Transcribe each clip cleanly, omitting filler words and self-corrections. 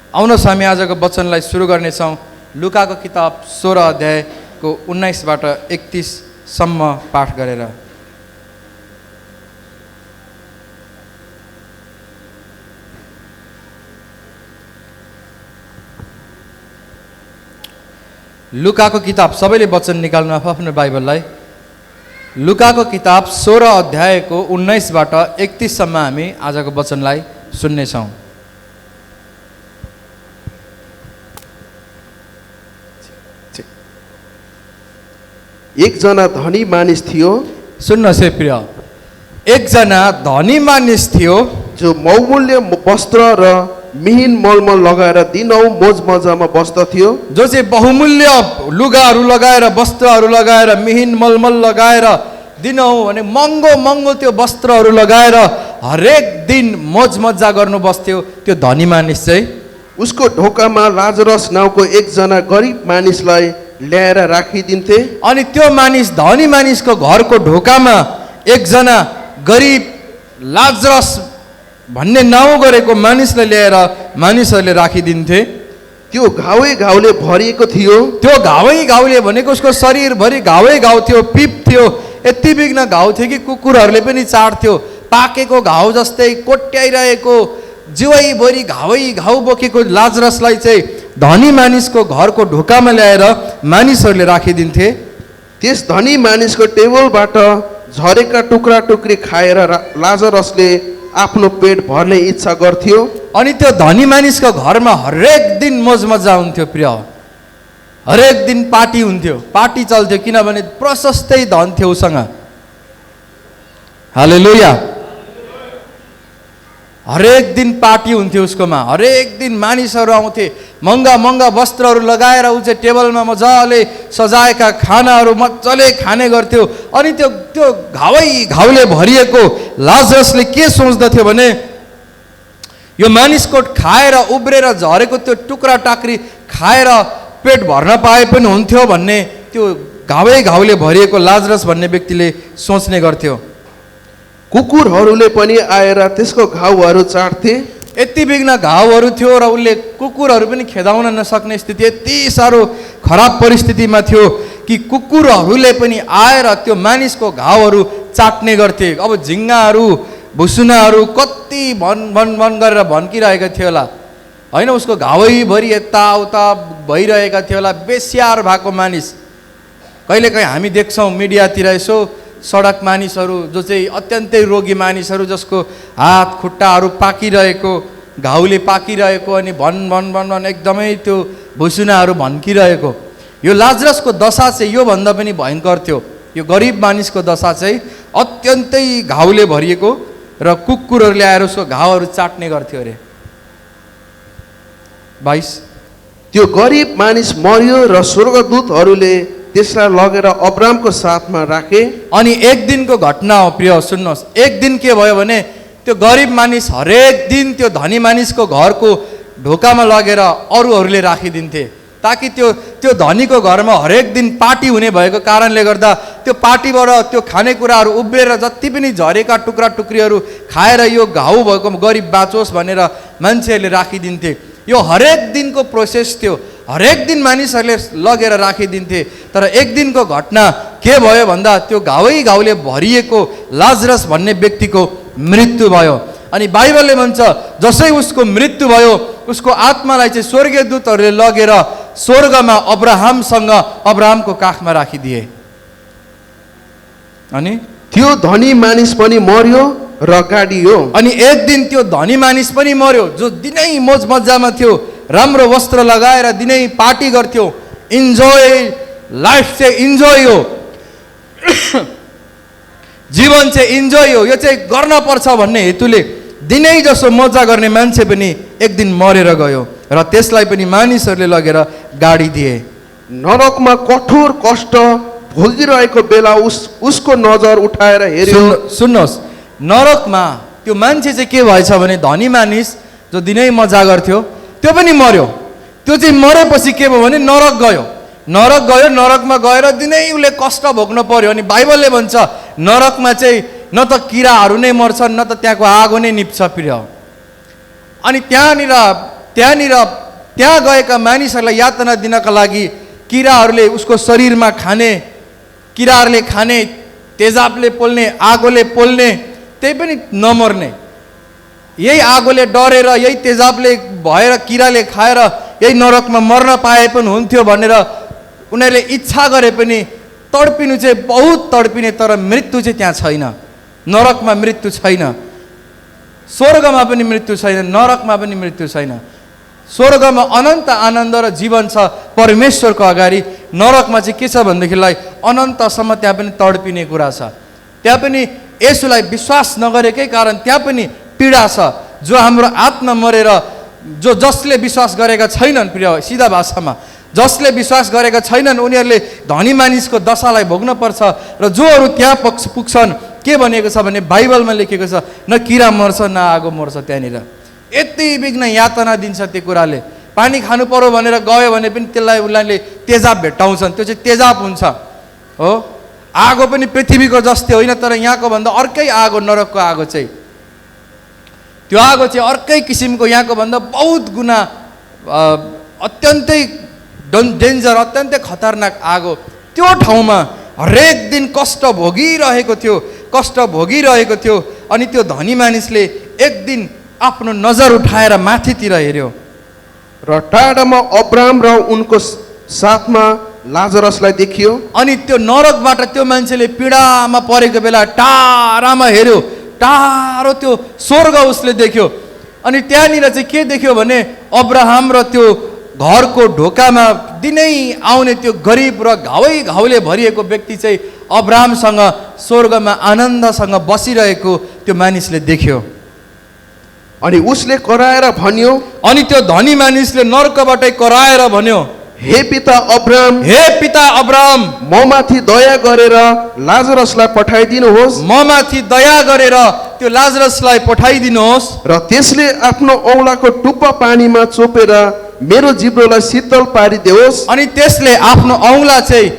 आउनुहोस् हामी आजको वचनलाई सुरु गर्नेछौँ लुकाको किताब 16 अध्यायको 19 बाट 31 सम्म पाठ गरेर। लुकाको किताब, सबैले वचन निकाल्नु आफ्नो बाइबललाई। लुकाको किताब 16 अध्यायको 19 बाट 31 सम्म हामी आजको वचनलाई सुन्नेछौँ। एकजना धनी मानिस थियो। सुन्नुहोस् है प्रिय, एकजना धनी मानिस थियो जो बहुमूल्य वस्त्र र मिहिन मलमल लगाएर दिनौ मोज मजामा बस्दथ्यो। जो चाहिँ बहुमूल्य लुगाहरू लगाएर, वस्त्रहरू लगाएर, मिहिन मलमल लगाएर दिनौ भने महँगो महँगो त्यो वस्त्रहरू लगाएर हरेक दिन मोज मजा गर्नु बस्थ्यो त्यो धनी मानिस चाहिँ। उसको ढोकामा लाजरस नाउँको एकजना गरिब मानिसलाई ल्याएर राखिदिन्थे। अनि त्यो मानिस, धनी मानिसको घरको ढोकामा एकजना गरिब लाजरस भन्ने नाउँ गरेको मानिसलाई ल्याएर मानिसहरूले राखिदिन्थे। त्यो घाउै घाउले भरिएको थियो। त्यो घाउै घाउले भनेको उसको शरीरभरि घाउै घाउ थियो, पिप थियो, यति बिघ्न घाउ थियो कि कुकुरहरूले पनि चाट्थ्यो। पाकेको घाउ जस्तै कोट्याइरहेको, जिउैभरि घाउै घाउ बोकेको लाजरसलाई चाहिँ धनी मानिसको घरको ढोकामा ल्याएर मानिसहरूले राखिदिन्थे। त्यस धनी मानिसको टेबलबाट झरेका टुक्रा टुक्री खाएर लाजरसले आफ्नो पेट भर्ने इच्छा गर्थ्यो। अनि त्यो धनी मानिसको घरमा हरेक दिन मोज मजा हुन्थ्यो प्रिय, हरेक दिन पार्टी हुन्थ्यो, पार्टी चल्थ्यो, किनभने प्रशस्तै धन थियो उसँग। हालेलुया। हरेक दिन पार्टी हुन्थ्यो उसकोमा, हरेक दिन मानिसहरू आउँथे, महँगा महँगा वस्त्रहरू लगाएर ऊ चाहिँ टेबलमा मजाले सजाएका खानाहरू मजाले खाने गर्थ्यो। अनि त्यो त्यो घाउै घाउले भरिएको लाजरसले के सोच्दथ्यो भने यो मानिसको खाएर उब्रेर झरेको त्यो टुक्रा टाक्री खाएर पेट भर्न पाए पनि हुन्थ्यो भन्ने त्यो घाउै घाउले भरिएको लाजरस भन्ने व्यक्तिले सोच्ने गर्थ्यो। कुकुरहरूले पनि आएर त्यसको घाउहरू चाट्थे। यति बिघ्न घाउहरू थियो र उसले कुकुरहरू पनि खेदाउन नसक्ने स्थिति, यति साह्रो खराब परिस्थितिमा थियो कि कुकुरहरूले पनि आएर त्यो मानिसको घाउहरू चाट्ने गर्थे। अब झिङ्गाहरू, भुसुनाहरू कति भन भन भन गरेर भन्किरहेका थियो होला, होइन? उसको घावैभरि यताउता भइरहेका थियो होला। बेस्याहार भएको मानिस, कहिलेकाहीँ हामी देख्छौँ मिडियातिर यसो सडक मानिसहरू जो चाहिँ अत्यन्तै रोगी मानिसहरू, जसको हात खुट्टाहरू पाकिरहेको, घाउले पाकिरहेको, अनि भन भन भन भन एकदमै त्यो भुसुनाहरू भन्किरहेको। यो लाजरसको दशा चाहिँ योभन्दा पनि भयङ्कर थियो। यो गरिब मानिसको दशा चाहिँ अत्यन्तै घाउले भरिएको र कुकुरहरूले आएर उसको घाउहरू चाट्ने गर्थ्यो अरे। 22। त्यो गरिब मानिस मर्यो र स्वर्गदूतहरूले त्यसलाई लगेर अब्रामको साथमा राखे। अनि एक दिनको घटना हो प्रिय, सुन्नुहोस्। एक दिन के भयो भने त्यो गरिब मानिस हरेक दिन त्यो धनी मानिसको घरको ढोकामा लगेर अरूहरूले राखिदिन्थे, ताकि त्यो धनीको घरमा हरेक दिन पार्टी हुने भएको कारणले गर्दा त्यो पार्टीबाट त्यो खानेकुराहरू उब्रेर जति पनि झरेका टुक्रा टुक्रीहरू खाएर यो घाउ भएको गरिब बाँचोस् भनेर मान्छेहरूले राखिदिन्थे। यो हरेक दिनको प्रोसेस थियो, हरेक दिन मानिसहरूले लगेर राखिदिन्थे। तर एक दिनको घटना के भयो भन्दा त्यो घाउै घाउले भरिएको लाजरस भन्ने व्यक्तिको मृत्यु भयो। अनि बाइबलले भन्छ जसै उसको मृत्यु भयो उसको आत्मालाई चाहिँ स्वर्गीय दूतहरूले लगेर स्वर्गमा अब्राहमसँग अब्राहमको काखमा राखिदिए। अनि त्यो धनी मानिस पनि मर्यो र गाडियो। अनि एक दिन त्यो धनी मानिस पनि मर्यो, जो दिनै मोज मजामा थियो, राम्रो वस्त्र लगाएर दिनै पार्टी गर्थ्यो, इन्जोय लाइफ चाहिँ इन्जोय हो, जीवन चाहिँ इन्जोय हो, यो चाहिँ गर्न पर्छ भन्ने हेतुले दिनै जसो मजा गर्ने मान्छे पनि एक दिन मरेर गयो र त्यसलाई पनि मानिसहरूले लगेर गाडिदिए। नरकमा कठोर कष्ट भोगिरहेको बेला उसको नजर उठाएर हेर्यो। सुन्नुहोस्, नरकमा त्यो मान्छे चाहिँ के भएछ भने धनी मानिस जो दिनै मजा गर्थ्यो त्यो पनि मर्यो। त्यो चाहिँ मरेपछि के भयो भने नरक गयो। नरकमा गएर दिनै उसले कष्ट भोग्न पर्यो। अनि बाइबलले भन्छ नरकमा चाहिँ न त किराहरू नै मर्छन्, न त त्यहाँको आगो नै निप्छ प्रिय। अनि त्यहाँनिर त्यहाँ गएका मानिसहरूलाई यातना दिनका लागि किराहरूले उसको शरीरमा खाने, किराहरूले खाने, तेजाबले पोल्ने, आगोले पोल्ने, त्यही पनि नमर्ने, यही आगोले डरेर, यही तेजाबले भएर, किराले खाएर यही नरकमा मर्न पाए पनि हुन्थ्यो भनेर उनीहरूले इच्छा गरे पनि तडपिनु चाहिँ बहुत तडपिने, तर मृत्यु चाहिँ त्यहाँ छैन। नरकमा मृत्यु छैन, स्वर्गमा पनि मृत्यु छैन, नरकमा पनि मृत्यु छैन। स्वर्गमा अनन्त आनन्द र जीवन छ परमेश्वरको अगाडि। नरकमा चाहिँ के छ भनेदेखिलाई अनन्तसम्म त्यहाँ पनि तडपिने कुरा छ। त्यहाँ पनि यसुलाई विश्वास नगरेकै कारण त्यहाँ पनि पीडा छ। जो हाम्रो आत्मा मरेर, जसले विश्वास गरेका छैनन्, प्रिय सिधा भाषामा जसले विश्वास गरेका छैनन् उनीहरूले धनी मानिसको दशालाई भोग्न पर्छ। र जोहरू त्यहाँ पुग्छन्, के भनेको छ भने बाइबलमा लेखेको छ, न किरा मर्छ न आगो मर्छ। त्यहाँनिर यति बिघ्न यातना दिन्छ त्यो कुराले। पानी खानु पर्यो भनेर गयो भने पनि त्यसलाई उनीहरूले तेजाब भेट्टाउँछन्, त्यो चाहिँ तेजाब हुन्छ हो। आगो पनि पृथ्वीको जस्तै होइन, तर यहाँको भन्दा अर्कै आगो, नरकको आगो चाहिँ, त्यो आगो चाहिँ अर्कै किसिमको, यहाँको भन्दा बहुत गुना अत्यन्तै डेन्जर, अत्यन्तै खतरनाक आगो। त्यो ठाउँमा हरेक दिन कष्ट भोगिरहेको थियो, कष्ट भोगिरहेको थियो। अनि त्यो धनी मानिसले एक दिन आफ्नो नजर उठाएर माथितिर हेऱ्यो र टाढामा अब्राम र उनको साथमा लाजरसलाई देखियो। अनि त्यो नरकबाट त्यो मान्छेले पीडामा परेको बेला टाढामा हेऱ्यो, टाढो त्यो स्वर्ग उसले देख्यो। अनि त्यहाँनिर चाहिँ के देख्यो भने अब्राहम र त्यो घरको ढोकामा दिनै आउने त्यो गरिब र घाउले भरिएको व्यक्ति चाहिँ अब्राहमसँग स्वर्गमा आनन्दसँग बसिरहेको त्यो मानिसले देख्यो। अनि उसले कराएर भन्यो, अनि त्यो धनी मानिसले नरकबाटै कराएर भन्यो, हे पिता अब्राहम, हे पिता अब्राहम, ममाथि दया गरेर लाजरसलाई पठाइदिनुहोस्, ममाथि दया गरेर त्यो लाजरसलाई पठाइदिनुहोस्। र त्यसले आफ्नो औँलाको टुप्पा पानीमा चोपेर मेरो जिब्रोलाई शीतल पारिदेओस्। अनि त्यसले आफ्नो औँला चाहिँ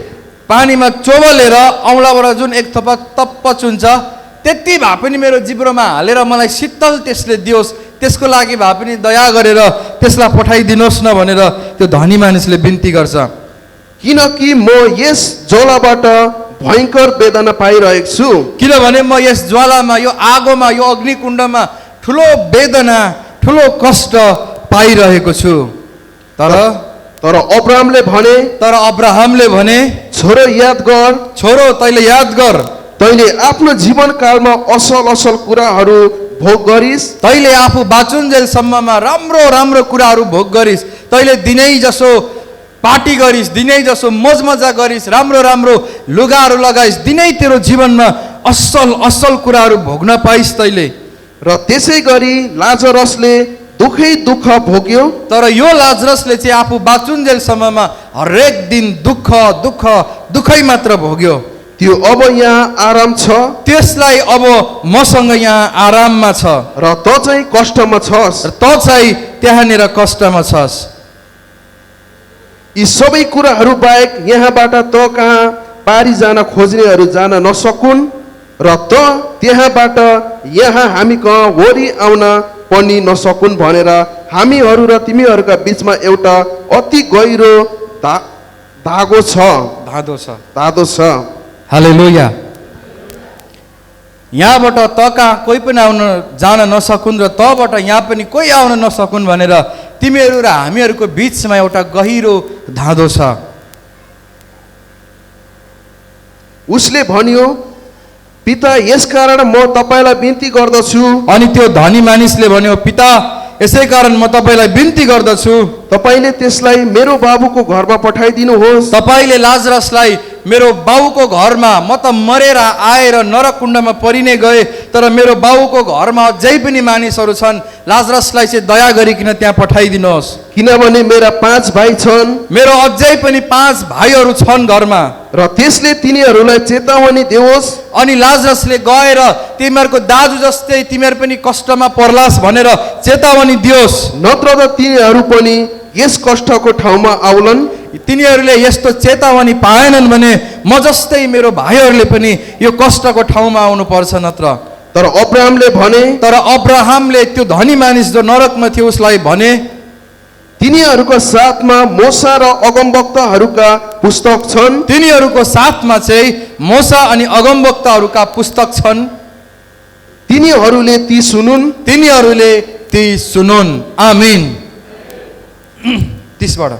पानीमा चोबलेर औँलाबाट जुन एक थोपा तप्प चुन्छ, त्यति भए पनि मेरो जिब्रोमा हालेर मलाई शीतल त्यसले दियोस्, त्यसको लागि भए पनि दया गरेर त्यसलाई पठाइदिनुहोस् न भनेर त्यो धनी मानिसले बिन्ती गर्छ। किनकि म यस ज्वालाबाट भयङ्कर वेदना पाइरहेको छु। किनभने म यस ज्वालामा, यो आगोमा, यो अग्निकुण्डमा ठुलो वेदना, ठुलो कष्ट पाइरहेको छु। तर अब्राहमले भने, छोरो याद गर, छोरो तैँले याद गर, तैँले आफ्नो जीवनकालमा असल असल कुराहरू भोग गरिस्, तैँले आफू बाँचुन्जेलसम्ममा राम्रो राम्रो कुराहरू भोग गरिस्, तैँले दिनै जसो पार्टी गरिस्, दिनै जसो मजमजा गरिस्, राम्रो राम्रो लुगाहरू लगाइस्, दिनै तेरो जीवनमा असल असल कुराहरू भोग्न पाइस् तैँले। र त्यसै गरी लाजरसले दुखै दुःख भोग्यो। तर यो लाजरसले चाहिँ आफू बाँचुन्जेलसम्ममा हरेक दिन दुःखै मात्र भोग्यो। त्यो अब यहाँ आराम छ, त्यसलाई अब मसँग यहाँ आराममा छ, र त चाहिँ कष्टमा छस्, र त चाहिँ त्यहाँनिर कष्टमा छस्। यी सबै कुराहरू बाहेक यहाँबाट त कहाँ पारी जान खोज्नेहरू जान नसकुन्, र त त्यहाँबाट यहाँ हामी कहाँ वरि आउन पनि नसकुन् भनेर हामीहरू र तिमीहरूका बिचमा एउटा अति गहिरो धागो छ, धादो छ। हालेलुया। यहाँबाट त कहाँ कोही पनि जान नसकुन्, र तबाट यहाँ पनि कोही आउन नसकुन् भनेर तिमीहरू र हामीहरूको बिचमा एउटा गहिरो धाँधो छ। उसले भन्यो, पिता यसकारण म तपाईँलाई बिन्ती गर्दछु। अनि त्यो धनी मानिसले भन्यो, पिता यसै कारण म तपाईँलाई बिन्ती गर्दछु, तपाईँले त्यसलाई मेरो बाबुको घरमा पठाइदिनुहोस्। तपाईँले लाजरसलाई मेरो बाउको घरमा, म त मरेर आएर नरकुण्डमा परिने गए, तर मेरो बाउको घरमा अझै पनि मानिसहरू छन्, लाजरसलाई चाहिँ दया गरिकन त्यहाँ पठाइदिनुहोस्। किनभने मेरा 5 भाइ छन्, मेरो अझै पनि 5 भाइहरू छन् घरमा, र त्यसले तिनीहरूलाई चेतावनी देओस्। अनि लाजरसले गएर तिमीहरूको दाजु जस्तै तिमीहरू पनि कष्टमा पर्लास् भनेर चेतावनी दियोस्, नत्र त तिनीहरू पनि यस कष्टको ठाउँमा आउलन्। तिनीहरूले यस्तो चेतावनी पाएनन् भने म जस्तै मेरो भाइहरूले पनि यो कष्टको ठाउँमा आउनुपर्छ नत्र। तर अब्राहमले त्यो धनी मानिस जो नरकमा थियो उसलाई भने, तिनीहरूको साथमा मोसा र अगमवक्ताहरूका पुस्तक छन्। तिनीहरूको साथमा चाहिँ मोसा अनि अगमवक्ताहरूका पुस्तक छन्। तिनीहरूले ती सुनुन्। तिनीहरूले ती सुनुन्। आमीन। 30 बाट।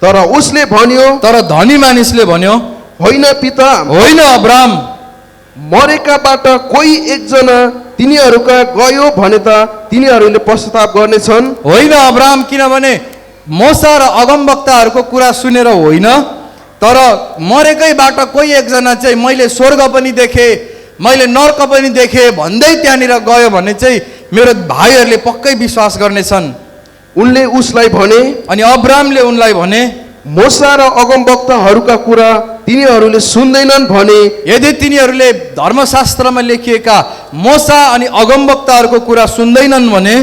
तर उसले भन्यो, तर धनी मानिसले भन्यो, होइन पिता, होइन अब्राम, मरेकाबाट कोही एकजना तिनीहरूका गयो भने त तिनीहरूले पश्चाताप गर्नेछन्। होइन अब्राम, किनभने मोसा र अगमवक्ताहरूको कुरा सुनेर होइन, तर मरेकैबाट कोही एकजना चाहिँ मैले स्वर्ग पनि देखेँ, मैले नर्क पनि देखेँ भन्दै त्यहाँनिर गयो भने चाहिँ मेरो भाइहरूले पक्कै विश्वास गर्नेछन्। उनले उसलाई भने, अनि अब्रामले उनलाई भने, मोसा र अगमवक्ताहरूका कुरा तिनीहरूले सुन्दैनन् भने यदि तिनीहरूले धर्मशास्त्रमा लेखिएका मोसा अनि अगमवक्ताहरूको कुरा सुन्दैनन् भने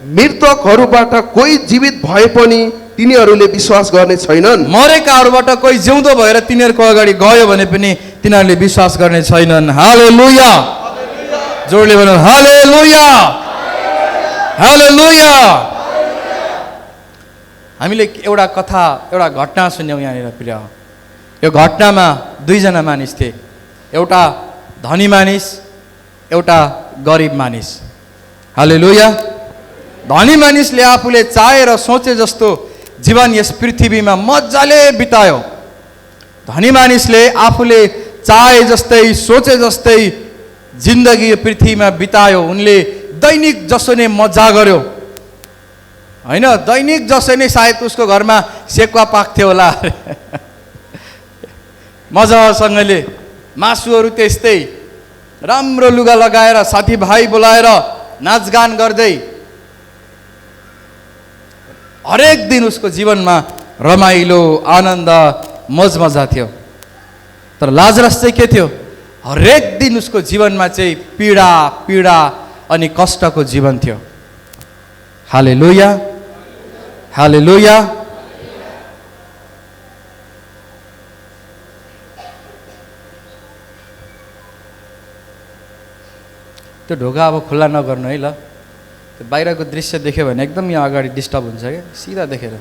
मृतकहरूबाट कोही जीवित भए पनि तिनीहरूले विश्वास गर्ने छैनन्। मरेकाहरूबाट कोही जिउँदो भएर तिनीहरूको अगाडि गयो भने पनि तिनीहरूले विश्वास गर्ने छैनन्। हालेलुया। जोडले भन्नु हालेलुया, हालेलुया। हामीले एउटा कथा, एउटा घटना सुन्यौँ यहाँनिर प्रिय। यो घटनामा दुईजना मानिस थिए, एउटा धनी मानिस, एउटा गरिब मानिस। हालेलुया। धनी मानिसले आफूले चाहेर सोचे जस्तो जीवन यस पृथ्वीमा मजाले बितायो। धनी मानिसले आफूले चाहे जस्तै सोचे जस्तै जिन्दगी यो पृथ्वीमा बितायो। उनले दैनिक जसो नै मजा गर्यो, होइन, दैनिक जसो नै सायद उसको घरमा सेकुवा पाक्थ्यो होला मजासँगले। मासुहरू त्यस्तै, राम्रो लुगा लगाएर साथीभाइ बोलाएर नाचगान गर्दै हरेक दिन उसको जीवनमा रमाइलो, आनन्द, मजा थियो। तर लाजरस चाहिँ के थियो? हरेक दिन उसको जीवनमा चाहिँ पीडा पीडा अनि कष्टको जीवन थियो। हालेलुया, हालेलुया। त्यो ढोका अब खुल्ला नगर्नु है ल। त्यो बाहिरको दृश्य देख्यो भने एकदम यहाँ अगाडि डिस्टर्ब हुन्छ क्या, सिधा देखेर।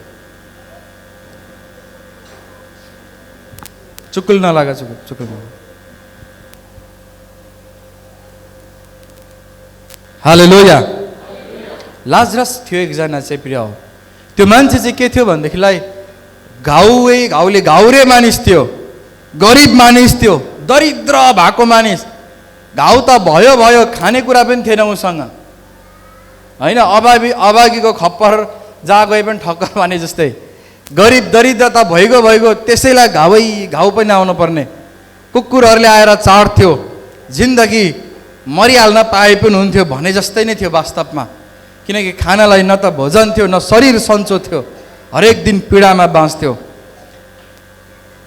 चुकुल नलागा, चुकुल चुकुल। हालेलुया। लाजरस थियो एकजना चाहिँ प्रिय हो। त्यो मान्छे चाहिँ के थियो भनेदेखिलाई घाउले मानिस थियो, गरिब मानिस थियो, दरिद्र भएको मानिस। घाउ त भयो, खानेकुरा पनि थिएन उसँग, होइन। अभागीको खप्पर जहाँ गए पनि ठक्कर भने जस्तै। गरिब दरिद्र त भइगयो, त्यसैलाई घाउ पनि आउनु पर्ने। कुकुरहरूले आएर चाट्थ्यो, जिन्दगी मरिहाल्न पाए पनि हुन्थ्यो भने जस्तै नै थियो वास्तवमा। किनकि खानालाई न त भोजन थियो, न शरीर सन्चो थियो, हरेक दिन पीडामा बाँच्थ्यो।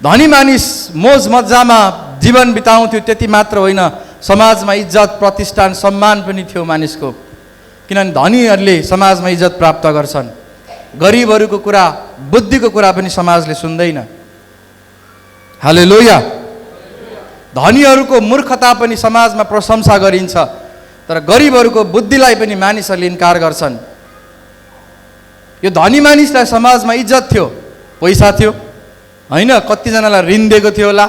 धनी मानिस मोज मजामा जीवन बिताउँथ्यो। त्यति मात्र होइन, समाजमा इज्जत, प्रतिष्ठान, सम्मान पनि थियो मानिसको। किनभने धनीहरूले समाजमा इज्जत प्राप्त गर्छन्। गरिबहरूको कुरा, बुद्धिको कुरा पनि समाजले सुन्दैन। हालेलुया। धनीहरूको मूर्खता पनि समाजमा प्रशंसा गरिन्छ, तर गरिबहरूको बुद्धिलाई पनि मानिसहरूले इन्कार गर्छन्। यो धनी मानिसलाई समाजमा इज्जत थियो, पैसा थियो, होइन। कतिजनालाई ऋण दिएको थियो होला।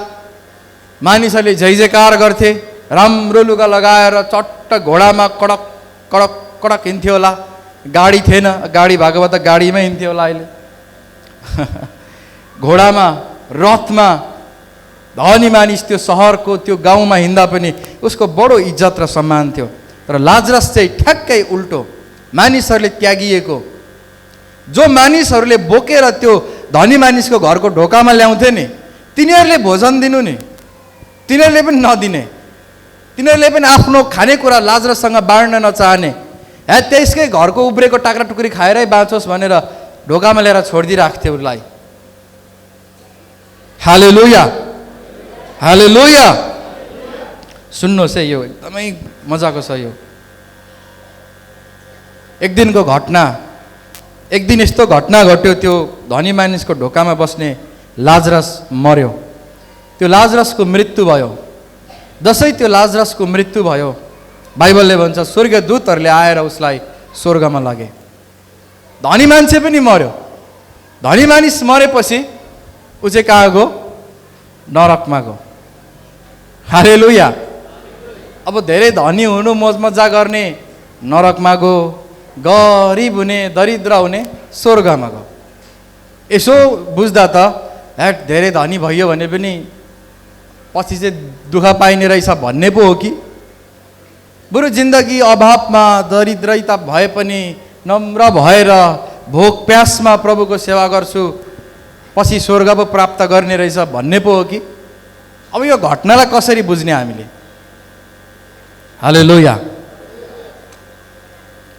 मानिसहरूले जय जयकार गर्थे, राम्रो लुगा लगाएर चट्ट घोडामा कडक कडक कडक हिँड्थ्यो होला। गाडी थिएन, गाडी भएको भए त गाडीमै हिँड्थ्यो होला अहिले घोडामा, रथमा। धनी मानिस त्यो सहरको त्यो गाउँमा हिँड्दा पनि उसको बडो इज्जत र सम्मान थियो। तर लाजरस चाहिँ ठ्याक्कै उल्टो, मानिसहरूले त्यागिएको। जो मानिसहरूले बोकेर त्यो धनी मानिसको घरको ढोकामा ल्याउँथे नि, तिनीहरूले भोजन दिनु नि, तिनीहरूले पनि नदिने। तिनीहरूले पनि आफ्नो खानेकुरा लाजरससँग बाँड्न नचाहने। त्यसकै घरको उब्रेको टाक्रा टुक्री खाएरै बाँचोस् भनेर ढोकामा ल्याएर छोडिदिइराख्थ्यो उसलाई। हालेलुया, हालेलुया। सुन्नुहोस् है, यो एकदमै मजाको छ यो। एक दिनको घटना, एक दिन यस्तो घटना घट्यो, त्यो धनी मानिसको ढोकामा बस्ने लाजरस मर्यो। त्यो लाजरसको मृत्यु भयो। जसै त्यो लाजरसको मृत्यु भयो, बाइबलले भन्छ स्वर्गदूतहरूले आएर उसलाई स्वर्गमा लगे। धनी मान्छे पनि मर्यो। धनी मानिस मरेपछि ऊ चाहिँ कहाँ गयो? नरकमा गयो। हालेलुया। अब धेरै धनी हुनु, मोज मजा गर्ने नरकमा गयो, गरिब हुने, दरिद्र हुने स्वर्गमा गयो। यसो बुझ्दा त ह्याट धेरै धनी भयो भने पनि पछि चाहिँ दुःख पाइने रहेछ भन्ने पो हो कि? बरु जिन्दगी अभावमा दरिद्रता भए पनि नम्र भएर भोक प्यासमा प्रभुको सेवा गर्छु, पछि स्वर्ग पो प्राप्त गर्ने रहेछ भन्ने पो हो कि? अब यो घटनालाई कसरी बुझ्ने हामीले? हालेलुया।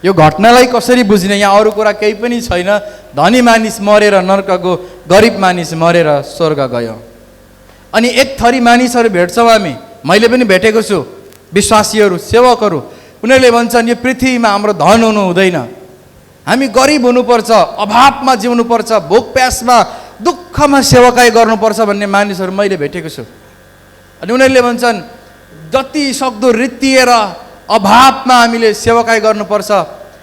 यो घटनालाई कसरी बुझ्ने? यहाँ अरू कुरा केही पनि छैन। धनी मानिस मरेर नर्क गयो, गरिब मानिस मरेर स्वर्ग गयो। अनि एक थरी मानिसहरू भेट्छौँ हामी, मैले पनि भेटेको छु, विश्वासीहरू, सेवकहरू। उनीहरूले भन्छन् यो पृथ्वीमा हाम्रो धन हुनु हुँदैन, हामी गरिब हुनुपर्छ, अभावमा जिउनुपर्छ, भोक प्यासमा दुःखमा सेवकाई गर्नुपर्छ भन्ने मानिसहरू मैले भेटेको छु। अनि उनीहरूले भन्छन् जति सक्दो रित्तिएर अभावमा हामीले सेवकाई गर्नुपर्छ,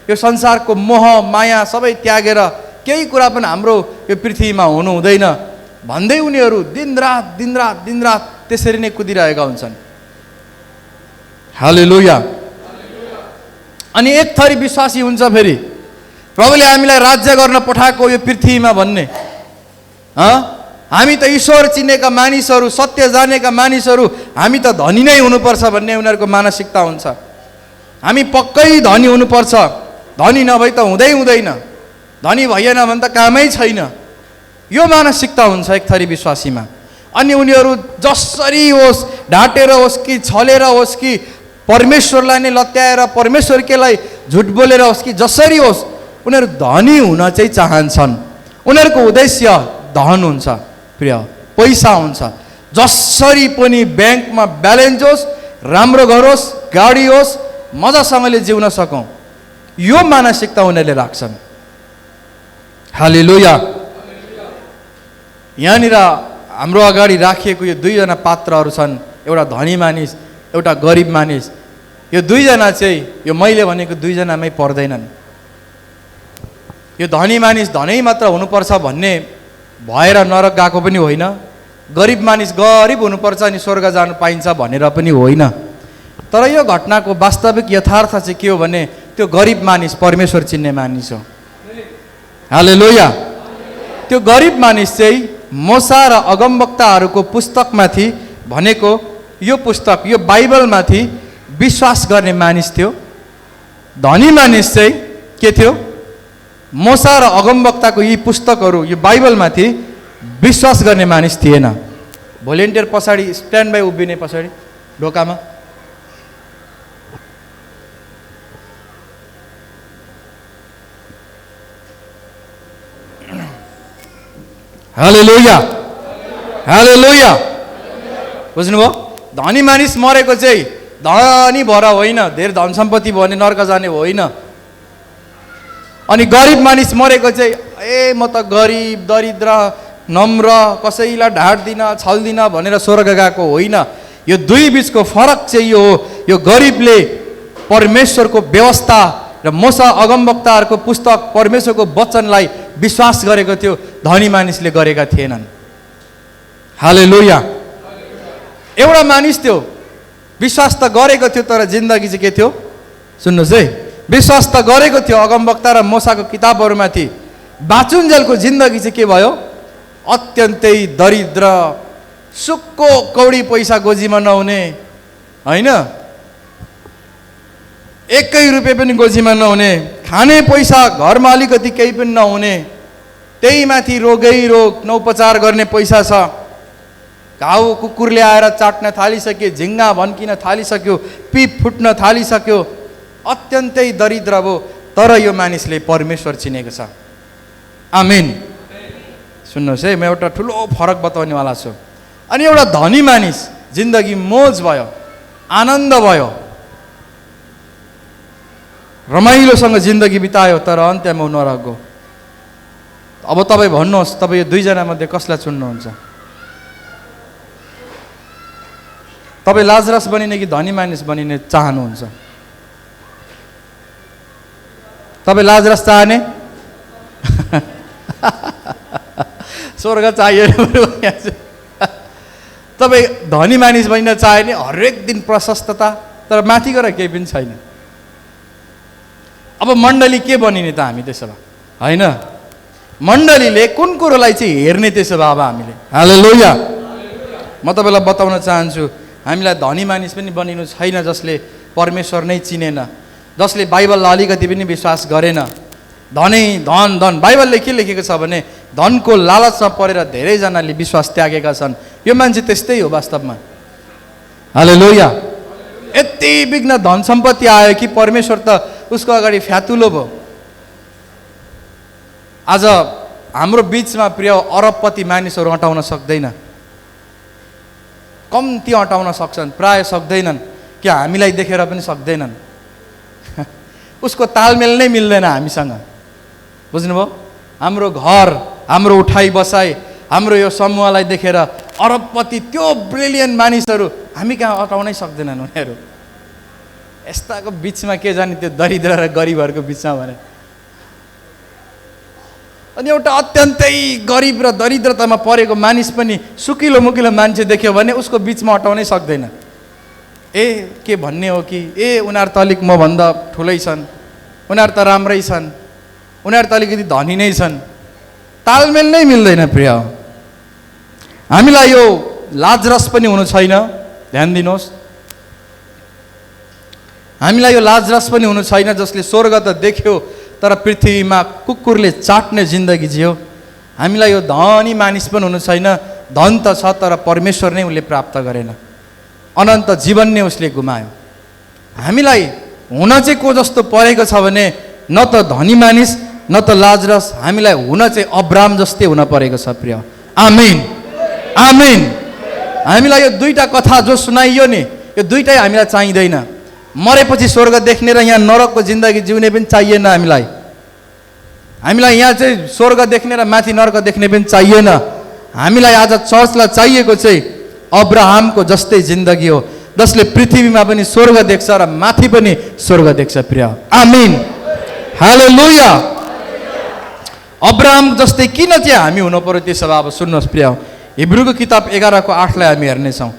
यो संसारको मोह माया सबै त्यागेर केही कुरा पनि हाम्रो यो पृथ्वीमा हुनु हुँदैन भन्दै उनीहरू दिनरात दिनरात दिनरात त्यसरी नै कुदिरहेका हुन्छन्। हालेलुया। अनि एक थरी विश्वासी हुन्छ फेरि, प्रभुले हामीलाई राज्य गर्न पठाएको यो पृथ्वीमा भन्ने, हामी त ईश्वर चिनेका मानिसहरू, सत्य जानेका मानिसहरू, हामी त धनी नै हुनुपर्छ भन्ने उनीहरूको मानसिकता हुन्छ। हामी पक्कै धनी हुनुपर्छ, धनी नभई त हुँदै हुँदैन, धनी भएन भने त कामै छैन, यो मानसिकता हुन्छ एक थरी विश्वासीमा। अनि उनीहरू जसरी होस्, ढाँटेर होस् कि छलेर होस् कि परमेश्वरलाई नै लत्याएर परमेश्वरकेलाई झुट बोलेर होस् कि जसरी होस्, उनीहरू धनी हुन चाहिँ चाहन्छन्। उनीहरूको उद्देश्य धन हुन्छ, प्रिय पैसा हुन्छ। जसरी पनि ब्याङ्कमा ब्यालेन्स होस्, राम्रो घर होस्, गाडी होस्, मजासँगले जिउन सकौँ, यो मानसिकता उनीहरूले राख्छन्। हालेलुया। यहाँनिर हाम्रो अगाडि राखिएको यो दुईजना पात्रहरू छन्, एउटा धनी मानिस, एउटा गरिब मानिस। यो दुईजना चाहिँ यो मैले भनेको दुईजनामै पर्दैनन्। यो धनी मानिस धनै मात्र हुनुपर्छ भन्ने भएर नरक गएको पनि होइन, गरिब मानिस गरिब हुनुपर्छ अनि स्वर्ग जानु पाइन्छ भनेर पनि होइन। तर यो घटनाको वास्तविक यथार्थ चाहिँ के हो भने त्यो गरिब मानिस परमेश्वर चिन्ने मानिस हो। हालेलुया। त्यो गरिब मानिस चाहिँ मोसा र अगमवक्ताहरूको पुस्तकमाथि भनेको यो पुस्तक, यो बाइबलमाथि विश्वास गर्ने मानिस थियो। धनी मानिस चाहिँ के थियो? मोसा र अगमवक्ताको यी पुस्तकहरू, यो बाइबलमाथि विश्वास गर्ने मानिस थिएन। भोलिन्टियर पछाडि स्ट्यान्ड बाई उभिने, पछाडि ढोकामा। हालेलुया। हालेलुया। बुझ्नुभयो? धनी मानिस मरेको चाहिँ धनी भएर होइन, धेरै धन सम्पत्ति भयो भने नर्क जाने होइन। अनि गरिब मानिस मरेको चाहिँ म त गरिब दरिद्र नम्र, कसैलाई ढाँट्दिन छल्दिन भनेर स्वर्ग गएको होइन। यो दुई बिचको फरक चाहिँ यो हो। यो गरिबले परमेश्वरको व्यवस्था र मोसा अगमवक्ताहरूको पुस्तक परमेश्वरको वचनलाई विश्वास गरेको थियो, धनी मानिसले गरेका थिएनन्। हालेलुया। एउटा मानिस थियो, विश्वास त गरेको थियो तर जिन्दगी चाहिँ के थियो? सुन्नुहोस् है, विश्वास त गरेको थियो अगमवक्ता र मोसाको किताबहरूमाथि, बाँचुन्जेलको जिन्दगी चाहिँ के भयो? अत्यन्तै दरिद्र, सुक्को कौडी पैसा गोजीमा नहुने, होइन, एकै रुपियाँ पनि गोजीमा नहुने, खाने पैसा घरमा अलिकति केही पनि नहुने, त्यही माथि रोगै रोग, नौपचार गर्ने पैसा छ, घाउ कुकुरले आएर चाट्न थालिसके, झिङ्गा भन्किन थालिसक्यो, पिप फुट्न थालिसक्यो, अत्यन्तै दरिद्र भयो। तर यो मानिसले परमेश्वर चिनेको छ। आमेन। सुन्नुहोस् है, म एउटा ठुलो फरक बताउनेवाला छु। अनि एउटा धनी मानिस जिन्दगी मोज भयो, आनन्द भयो, रमाइलोसँग जिन्दगी बितायो, तर अन्त्यमा नरक गयो। अब तपाईँ भन्नुहोस्, तपाईँ यो दुईजना मध्ये कसलाई चुन्नुहुन्छ? तपाईँ लाजरस बनिने कि धनी मानिस बनिने चाहनुहुन्छ? तपाईँ लाजरस चाहने? स्वर्ग चाहिएन तपाईँ धनी मानिस बन्न चाहे नि हरेक दिन प्रशस्तता, तर माथि गएर केही पनि छैन। अब मण्डली के बनिने त हामी त्यसो भए, होइन? मण्डलीले कुन कुरोलाई चाहिँ हेर्ने त्यसो भए अब हामीले? हालेलुया। म तपाईँलाई बताउन चाहन्छु, हामीलाई धनी मानिस पनि बनिनु छैन जसले परमेश्वर नै चिनेन, जसले बाइबललाई अलिकति पनि विश्वास गरेन। धनै धन धन, बाइबलले के लेखेको छ भने धनको लालचमा परेर धेरैजनाले विश्वास त्यागेका छन्। यो मान्छे त्यस्तै हो वास्तवमा। हालेलुया। यति बिघ्न धन सम्पत्ति आयो कि परमेश्वर त उसको अगाडि फ्यातुलो भयो। आज हाम्रो बिचमा प्रिय अरबपति मानिसहरू अटाउन सक्दैन, कम्ती अटाउन सक्छन्, प्राय सक्दैनन्, कि हामीलाई देखेर पनि सक्दैनन्। उसको तालमेल नै मिल्दैन हामीसँग, बुझ्नुभयो? हाम्रो घर, हाम्रो उठाइ बसाइ, हाम्रो यो समूहलाई देखेर अरबपति त्यो ब्रिलियन्ट मानिसहरू हामी कहाँ अटाउनै सक्दैनन् उनीहरू। यस्ताको बिचमा के जाने त्यो दरिद्र र गरिबहरूको बिचमा भने। अनि एउटा अत्यन्तै गरिब र दरिद्रतामा परेको मानिस पनि सुकिलो मुकिलो मान्छे देख्यो भने उसको बिचमा अटाउनै सक्दैन। के भन्ने हो कि उनीहरू त अलिक मभन्दा ठुलै छन्, उनीहरू त राम्रै छन्, उनीहरू त अलिकति धनी नै छन्। तालमेल नै मिल्दैन प्रिय। हामीलाई यो लाजरस पनि हुनु छैन, ध्यान दिनुहोस्। हामीलाई यो लाजरस पनि हुनु छैन जसले स्वर्ग त देख्यो तर पृथ्वीमा कुकुरले चाट्ने जिन्दगी जियो। हामीलाई यो धनी मानिस पनि हुनु छैन, धन त छ तर परमेश्वर नै उसले प्राप्त गरेन, अनन्त जीवन नै उसले गुमायो। हामीलाई हुन चाहिँ को जस्तो परेको छ भने न त धनी मानिस न त लाजरस, हामीलाई हुन चाहिँ अब्राम जस्तै हुन परेको छ प्रिय। आमेन, आमेन। हामीलाई यो दुईटा कथा जो सुनाइयो नि, यो दुईटै हामीलाई चाहिँदैन। मरेपछि स्वर्ग देख्ने र यहाँ नरकको जिन्दगी जिउने पनि चाहिएन हामीलाई। हामीलाई यहाँ चाहिँ स्वर्ग देख्ने र माथि नरक देख्ने पनि चाहिएन। हामीलाई आज चर्चलाई चाहिएको चाहिँ अब्राहमको जस्तै जिन्दगी हो, जसले पृथ्वीमा पनि स्वर्ग देख्छ र माथि पनि स्वर्ग देख्छ प्रिय। आमीन, हालेलुया। अब्राहम जस्तै किन चाहिँ हामी हुनु पर्यो त्यसो भए? अब सुन्नुहोस् प्रिय, हिब्रूको किताब 11:8लाई हामी हेर्नेछौँ।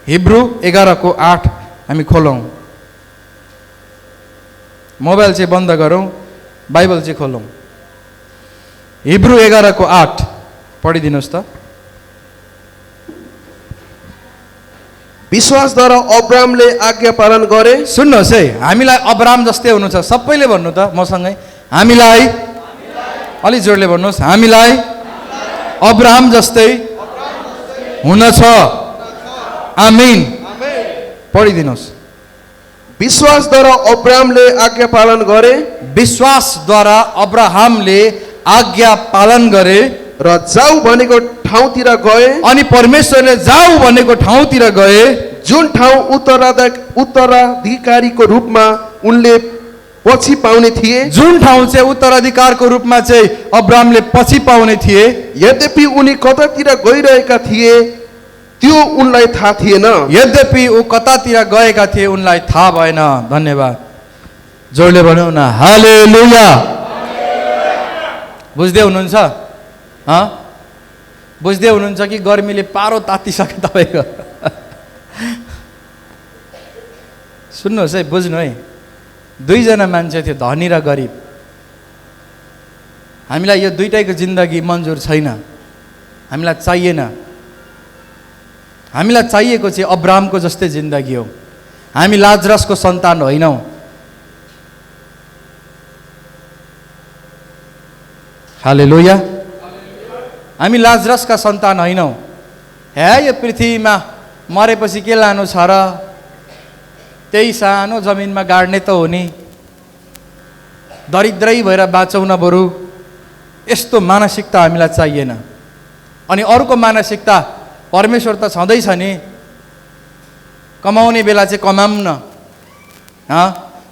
हिब्रू 11:8 हामी खोलौँ। मोबाइल चाहिँ बन्द गरौँ, बाइबल चाहिँ खोलौँ। हिब्रू 11:8 पढिदिनुहोस् त। विश्वासद्वारा अब्रामले आज्ञा पालन गरे। सुन्नुहोस् है, हामीलाई अब्राम जस्तै हुनु छ। सबैले भन्नु त मसँगै, हामीलाई, अलि जोडले भन्नुहोस्, हामीलाई अब्राम जस्तै हुन छ। आमीन, पढिदिनुहोस्। विश्वासद्वारा अब्रामले आज्ञा पालन गरे। विश्वासद्वारा अब्राहमले आज्ञा पालन गरे र जाऊ भनेको ठाउँतिर गए। अनि परमेश्वरले जाऊ भनेको ठाउँतिर गए, जुन ठाउँ उत्तराधिकारीको रूपमा उनले पछि पाउने थिए। जुन ठाउँ चाहिँ उत्तराधिकारको रूपमा चाहिँ अब्राहमले पछि पाउने थिए। यद्यपि उनी कतातिर गइरहेका थिए त्यो उनलाई थाहा थिएन। यद्यपि ऊ कतातिर गएका थिए उनलाई थाहा भएन। धन्यवाद, जोडले भनौँ न, हालेलुया। बुझ्दै हुनुहुन्छ? बुझ्दै हुनुहुन्छ कि गर्मीले पारो तातिसक्यो तपाईँको? सुन्नुहोस् है, बुझ्नु है, दुईजना मान्छे थियो, धनी र गरिब। हामीलाई यो दुईटैको जिन्दगी मन्जुर छैन, हामीलाई चाहिएन। हामीलाई चाहिएको चाहिँ अब्राहमको जस्तै जिन्दगी हो। हामी लाजरसको सन्तान होइनौँ। हालेलुया। हामी लाजरसका सन्तान होइनौँ। यो पृथ्वीमा मरेपछि के लानु छ र? त्यही सानो जमिनमा गाड्ने त हो नि, दरिद्रै भएर बाँचौँ न बरु। यस्तो मानसिकता हामीलाई चाहिएन। अनि अर्को मानसिकता, परमेश्वर त छँदैछ नि, कमाउने बेला चाहिँ कमाऊँ न।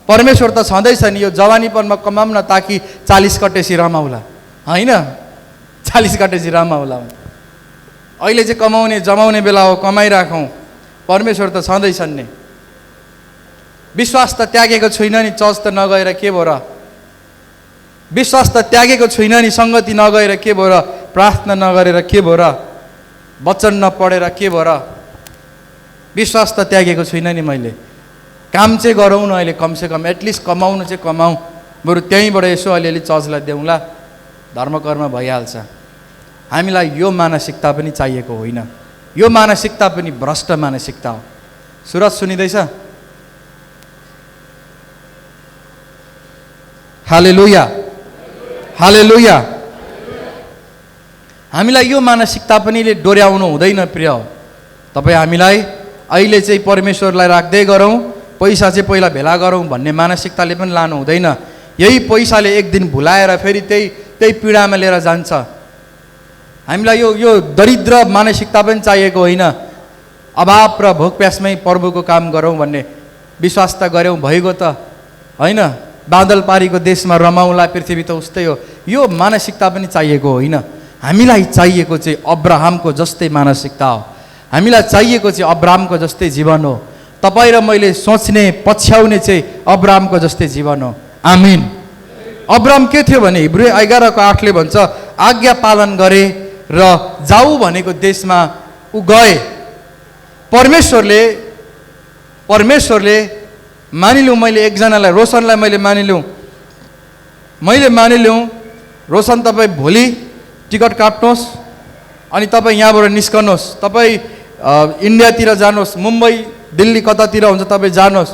परमेश्वर त छँदैछ नि, यो जवानीपनमा कमाऊँ न ताकि 40 कटेसी रमाउला, होइन? 40 कटेसी रमाउला। अहिले चाहिँ कमाउने जमाउने बेला हो, कमाइराखौँ। परमेश्वर त छँदैछन् नि। विश्वास त त्यागेको छुइनँ नि, चर्च त नगएर के भयो र? विश्वास त त्यागेको छुइनँ नि, सङ्गति नगएर के भयो र, प्रार्थना नगरेर के भयो र, वचन नपढेर के भयो र, विश्वास त त्यागेको छुइनँ नि मैले। काम चाहिँ गरौँ न अहिले, कमसेकम एटलिस्ट कमाउनु चाहिँ कमाउँ, बरु त्यहीँबाट यसो अलिअलि चर्चलाई देऊँला, धर्मकर्म भइहाल्छ। हामीलाई यो मानसिकता पनि चाहिएको होइन, यो मानसिकता पनि भ्रष्ट मानसिकता हो। सुरज सुनिँदैछ? हालेलुया, हालेलुया। हामीलाई यो मानसिकता पनि डोर्याउनु हुँदैन प्रिय। तपाईँ हामीलाई अहिले चाहिँ परमेश्वरलाई राख्दै गरौँ, पैसा चाहिँ पहिला भेला गरौँ भन्ने मानसिकताले पनि लानु हुँदैन। यही पैसाले एक दिन भुलाएर फेरि त्यही पीडामा लिएर जान्छ। हामीलाई यो दरिद्र मानसिकता पनि चाहिएको होइन। अभाव र भोक प्यासमै प्रभुको काम गरौँ भन्ने विश्वास त गऱ्यौँ, भइगयो त होइन। बादल पारीको देशमा रमाउला, पृथ्वी त उस्तै हो। यो मानसिकता पनि चाहिएको होइन। हामीलाई चाहिएको चाहिँ अब्राहमको जस्तै मानसिकता हो। हामीलाई चाहिएको चाहिँ अब्राहमको जस्तै जीवन हो। तपाईँ र मैले सोच्ने पछ्याउने चाहिँ अब्राहमको जस्तै जीवन हो। आमिन। अब्राहम के थियो भने हिब्रू 11:8 भन्छ, आज्ञा पालन गरे र जाऊ भनेको देशमा ऊ गए। परमेश्वरले मानिलिउँ, मैले एकजनालाई, रोशनलाई मैले मानिलिउँ, रोशन तपाईँ भोलि टिकट काट्नुहोस् अनि तपाईँ यहाँबाट निस्कनुहोस्, तपाईँ इन्डियातिर जानुहोस्, मुम्बई दिल्ली कतातिर हुन्छ तपाईँ जानुहोस्,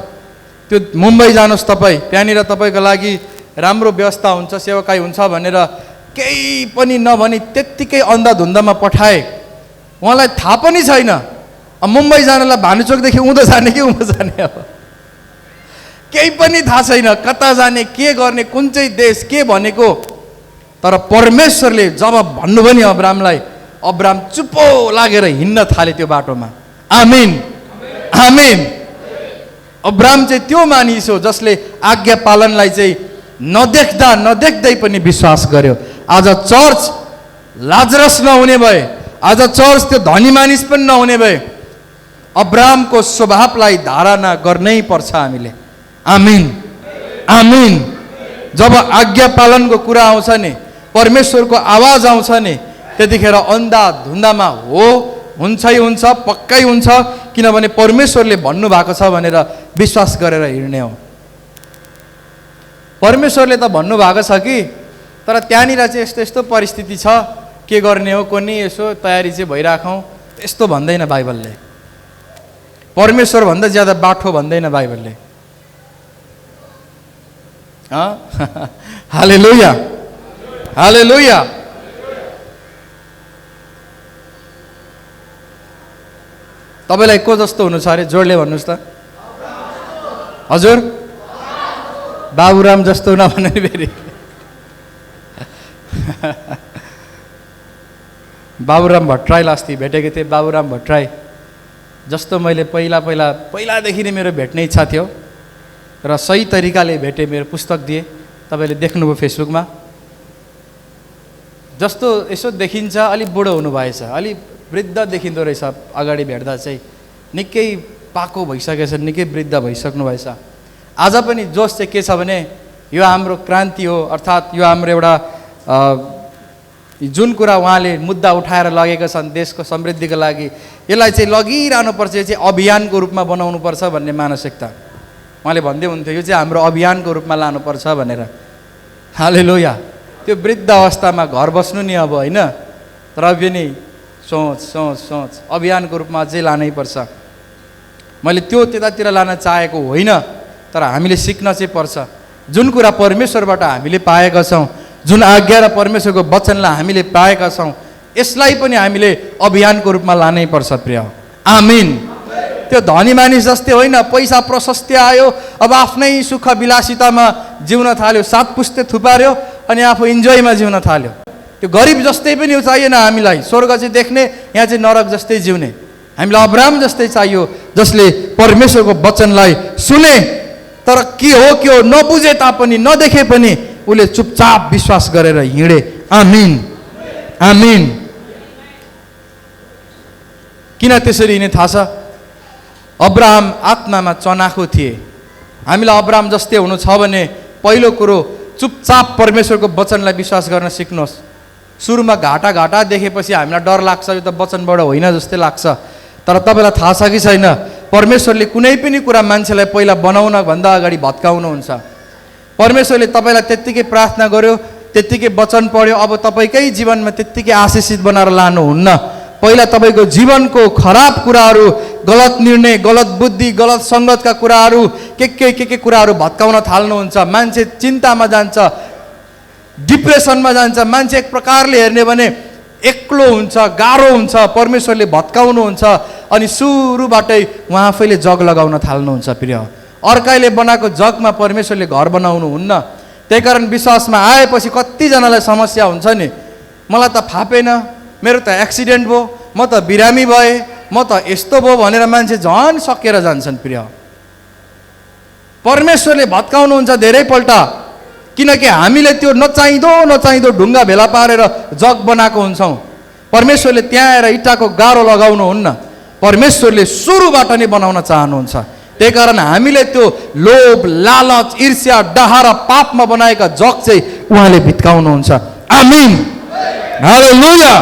त्यो मुम्बई जानुहोस्। तपाईँ त्यहाँनिर तपाईँको लागि राम्रो व्यवस्था हुन्छ, सेवाकाई हुन्छ भनेर केही पनि नभनी त्यत्तिकै अन्धाधुन्दामा पठाए। उहाँलाई थाहा पनि छैन मुम्बई जानलाई भानुचोकदेखि उँधो जाने कि उँभो जाने, अब केही पनि थाहा छैन, कता जाने, के गर्ने, कुन चाहिँ देश, के भनेको। तर परमेश्वरले जब भन्नुभयो नि अब्राहमलाई, अब्राहम चुप्पो लागेर हिँड्न थाले त्यो बाटोमा। आमिन, आमिन। अब्राहम चाहिँ त्यो मानिस हो जसले आज्ञा पालनलाई चाहिँ नदेख्दै पनि विश्वास गर्यो। आज चर्च लाजरस नहुने भए, आज चर्च त्यो धनी मानिस पनि नहुने भए, अब्राहमको स्वभावलाई धारणा गर्नै पर्छ हामीले। आमिन, आमिन। जब आज्ञा पालनको कुरा आउँछ नि, परमेश्वरको आवाज आउँछ नि, त्यतिखेर अन्धाधुन्दामा हुन्छै हुन्छ, पक्कै हुन्छ, किनभने परमेश्वरले भन्नुभएको छ भनेर विश्वास गरेर हिँड्ने हो। परमेश्वरले त भन्नुभएको छ कि, तर त्यहाँनिर चाहिँ यस्तो यस्तो परिस्थिति छ, के गर्ने हो कुनै यसो तयारी चाहिँ भइराखौँ, यस्तो भन्दैन बाइबलले। परमेश्वरभन्दा ज्यादा बाठो भन्दैन बाइबलले। हालेलुया, हालेलुया। तपाईँलाई को जस्तो हुनु छ अरे? जोडले भन्नुहोस् त। हजुर, बाबुराम जस्तो नभने फेरि बाबुराम भट्टराईलाई अस्ति भेटेको थिएँ। बाबुराम भट्टराई जस्तो मैले पहिलादेखि नै मेरो भेट्ने इच्छा थियो र सही तरिकाले भेटेँ। मेरो पुस्तक दिए, तपाईँले देख्नुभयो फेसबुकमा। जस्तो यसो देखिन्छ, अलि बुढो हुनुभएछ, अलि वृद्ध देखिँदो रहेछ। अगाडि भेट्दा चाहिँ निकै पाको भइसकेछ, निकै वृद्ध भइसक्नु भएछ। आज पनि जोस चाहिँ के छ भने, यो हाम्रो क्रान्ति हो, अर्थात् यो हाम्रो एउटा जुन कुरा उहाँले मुद्दा उठाएर लगेका छन् देशको समृद्धिको लागि, यसलाई चाहिँ लगिरहनुपर्छ, यो चाहिँ अभियानको रूपमा बनाउनुपर्छ भन्ने मानसिकता। उहाँले भन्दै हुन्थ्यो, यो चाहिँ हाम्रो अभियानको रूपमा लानुपर्छ भनेर। हालेलुया। त्यो वृद्ध अवस्थामा घर बस्नु नि अब होइन, तर पनि सोच अभियानको रूपमा अझै लानै पर्छ। मैले त्यो त्यतातिर लान चाहेको होइन, तर हामीले सिक्न चाहिँ पर्छ। जुन कुरा परमेश्वरबाट हामीले पाएका छौँ, जुन आज्ञा र परमेश्वरको वचनलाई हामीले पाएका छौँ, यसलाई पनि हामीले अभियानको रूपमा लानै पर्छ प्रिय। आमिन। त्यो धनी मानिस जस्तै होइन, पैसा प्रशस्ति आयो, अब आफ्नै सुख विलासितामा जिउन थाल्यो, सात पुस्ते थुपार्यो अनि आफू इन्जोयमा जिउन थाल्यो। त्यो गरिब जस्तै पनि चाहिएन हामीलाई। स्वर्ग चाहिँ देख्ने, यहाँ चाहिँ नरक जस्तै जिउने। हामीलाई अब्राहम जस्तै चाहियो जसले परमेश्वरको वचनलाई सुने, तर के हो नबुझे तापनि, नदेखे पनि उसले चुपचाप विश्वास गरेर हिँडे। आमिन, आमिन। किन त्यसरी हिँड्ने थाहा छ? अब्राहम आत्मामा चनाखो थिए। हामीलाई अब्राहम जस्तै हुनु छ भने पहिलो कुरो चुपचाप परमेश्वरको वचनलाई विश्वास गर्न सिक्नुहोस्। सुरुमा घाटा घाटा देखेपछि हामीलाई डर लाग्छ, यो त वचनबाट होइन जस्तै लाग्छ। तर तपाईँलाई थाहा छ कि छैन, परमेश्वरले कुनै पनि कुरा मान्छेलाई पहिला बनाउन भन्दा अगाडि भत्काउनुहुन्छ। परमेश्वरले तपाईँलाई त्यत्तिकै प्रार्थना गर्यो, त्यत्तिकै वचन पढ्यो, अब तपाईँकै जीवनमा त्यत्तिकै आशिषित बनाएर लानुहुन्न। पहिला तपाईँको जीवनको खराब कुराहरू, गलत निर्णय, गलत बुद्धि, गलत सङ्गतका कुराहरू, के कुराहरू भत्काउन थाल्नुहुन्छ। मान्छे चिन्तामा जान्छ, डिप्रेसनमा जान्छ, मान्छे एक प्रकारले हेर्ने भने एक्लो हुन्छ, गाह्रो हुन्छ। परमेश्वरले भत्काउनुहुन्छ अनि सुरुबाटै उहाँ आफैले जग लगाउन थाल्नुहुन्छ। प्रिय, अर्काले बनाएको जगमा परमेश्वरले घर बनाउनुहुन्न। त्यही कारण विश्वासमा आएपछि कतिजनालाई समस्या हुन्छ नि, मलाई त फापेन, मेरो त एक्सिडेन्ट भयो, म त बिरामी भएँ, म त यस्तो भयो भनेर मान्छे झन् सकेर जान्छन्। प्रिय, परमेश्वरले भत्काउनुहुन्छ धेरैपल्ट, किनकि हामीले त्यो नचाहिँदो ढुङ्गा भेला पारेर जग बनाएको हुन्छौँ। परमेश्वरले त्यहाँ आएर इँटाको गाह्रो लगाउनुहुन्न, परमेश्वरले सुरुबाट नै बनाउन चाहनुहुन्छ। त्यही कारण हामीले त्यो लोभ, लालच, ईर्ष्या, डाहा र पापमा बनाएका जग चाहिँ उहाँले भित्काउनुहुन्छ। आमीन, हालेलुया।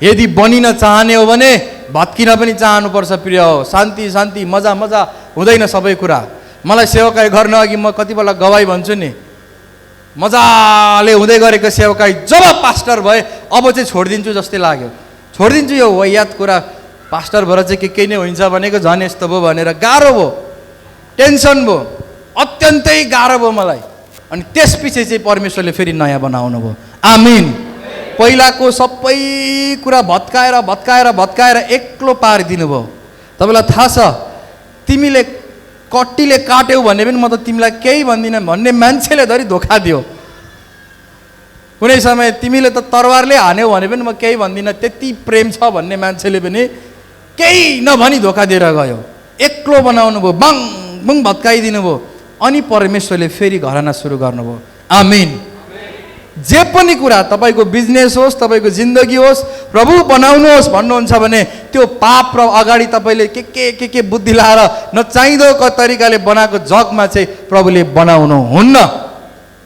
यदि बनिन चाहने हो भने भत्किन पनि चाहनुपर्छ। प्रिय, शान्ति शान्ति, मजा मजा हुँदैन सबै कुरा। मलाई सेवकाई गर्न अघि म कति बेला गवाई भन्छु नि, मजाले हुँदै गरेको सेवकाई जब पास्टर भए अब चाहिँ छोडिदिन्छु जस्तै लाग्यो। छोडिदिन्छु यो वाहियात कुरा, पास्टर भएर चाहिँ के नै हुन्छ भनेको झन् यस्तो भयो भनेर गाह्रो भयो, टेन्सन भयो, अत्यन्तै गाह्रो भयो मलाई। अनि त्यसपछि चाहिँ परमेश्वरले फेरि नयाँ बनाउनु भयो। आमीन। पहिलाको सबै कुरा भत्काएर एक्लो पारिदिनु भयो। तपाईँलाई थाहा छ, तिमीले कट्टीले काट्यौ भने पनि म त तिमीलाई केही भन्दिनँ भन्ने मान्छेले धरि धोका दियो। कुनै समय तिमीले त तरवारले हान्यौ भने पनि म केही भन्दिनँ, त्यति प्रेम छ भन्ने मान्छेले पनि केही नभनी धोका दिएर गयो। एक्लो बनाउनु भयो, बाङ बुङ भत्काइदिनु भयो। अनि परमेश्वरले फेरि घराना सुरु गर्नुभयो। आमीन। जे पनि कुरा, तपाईँको बिजनेस होस्, तपाईँको जिन्दगी होस्, प्रभु बनाउनुहोस् भन्नुहुन्छ भने त्यो पाप र अगाडि तपाईँले के बुद्धि लाएर नचाहिँदोको तरिकाले बनाएको जगमा चाहिँ प्रभुले बनाउनुहुन्न।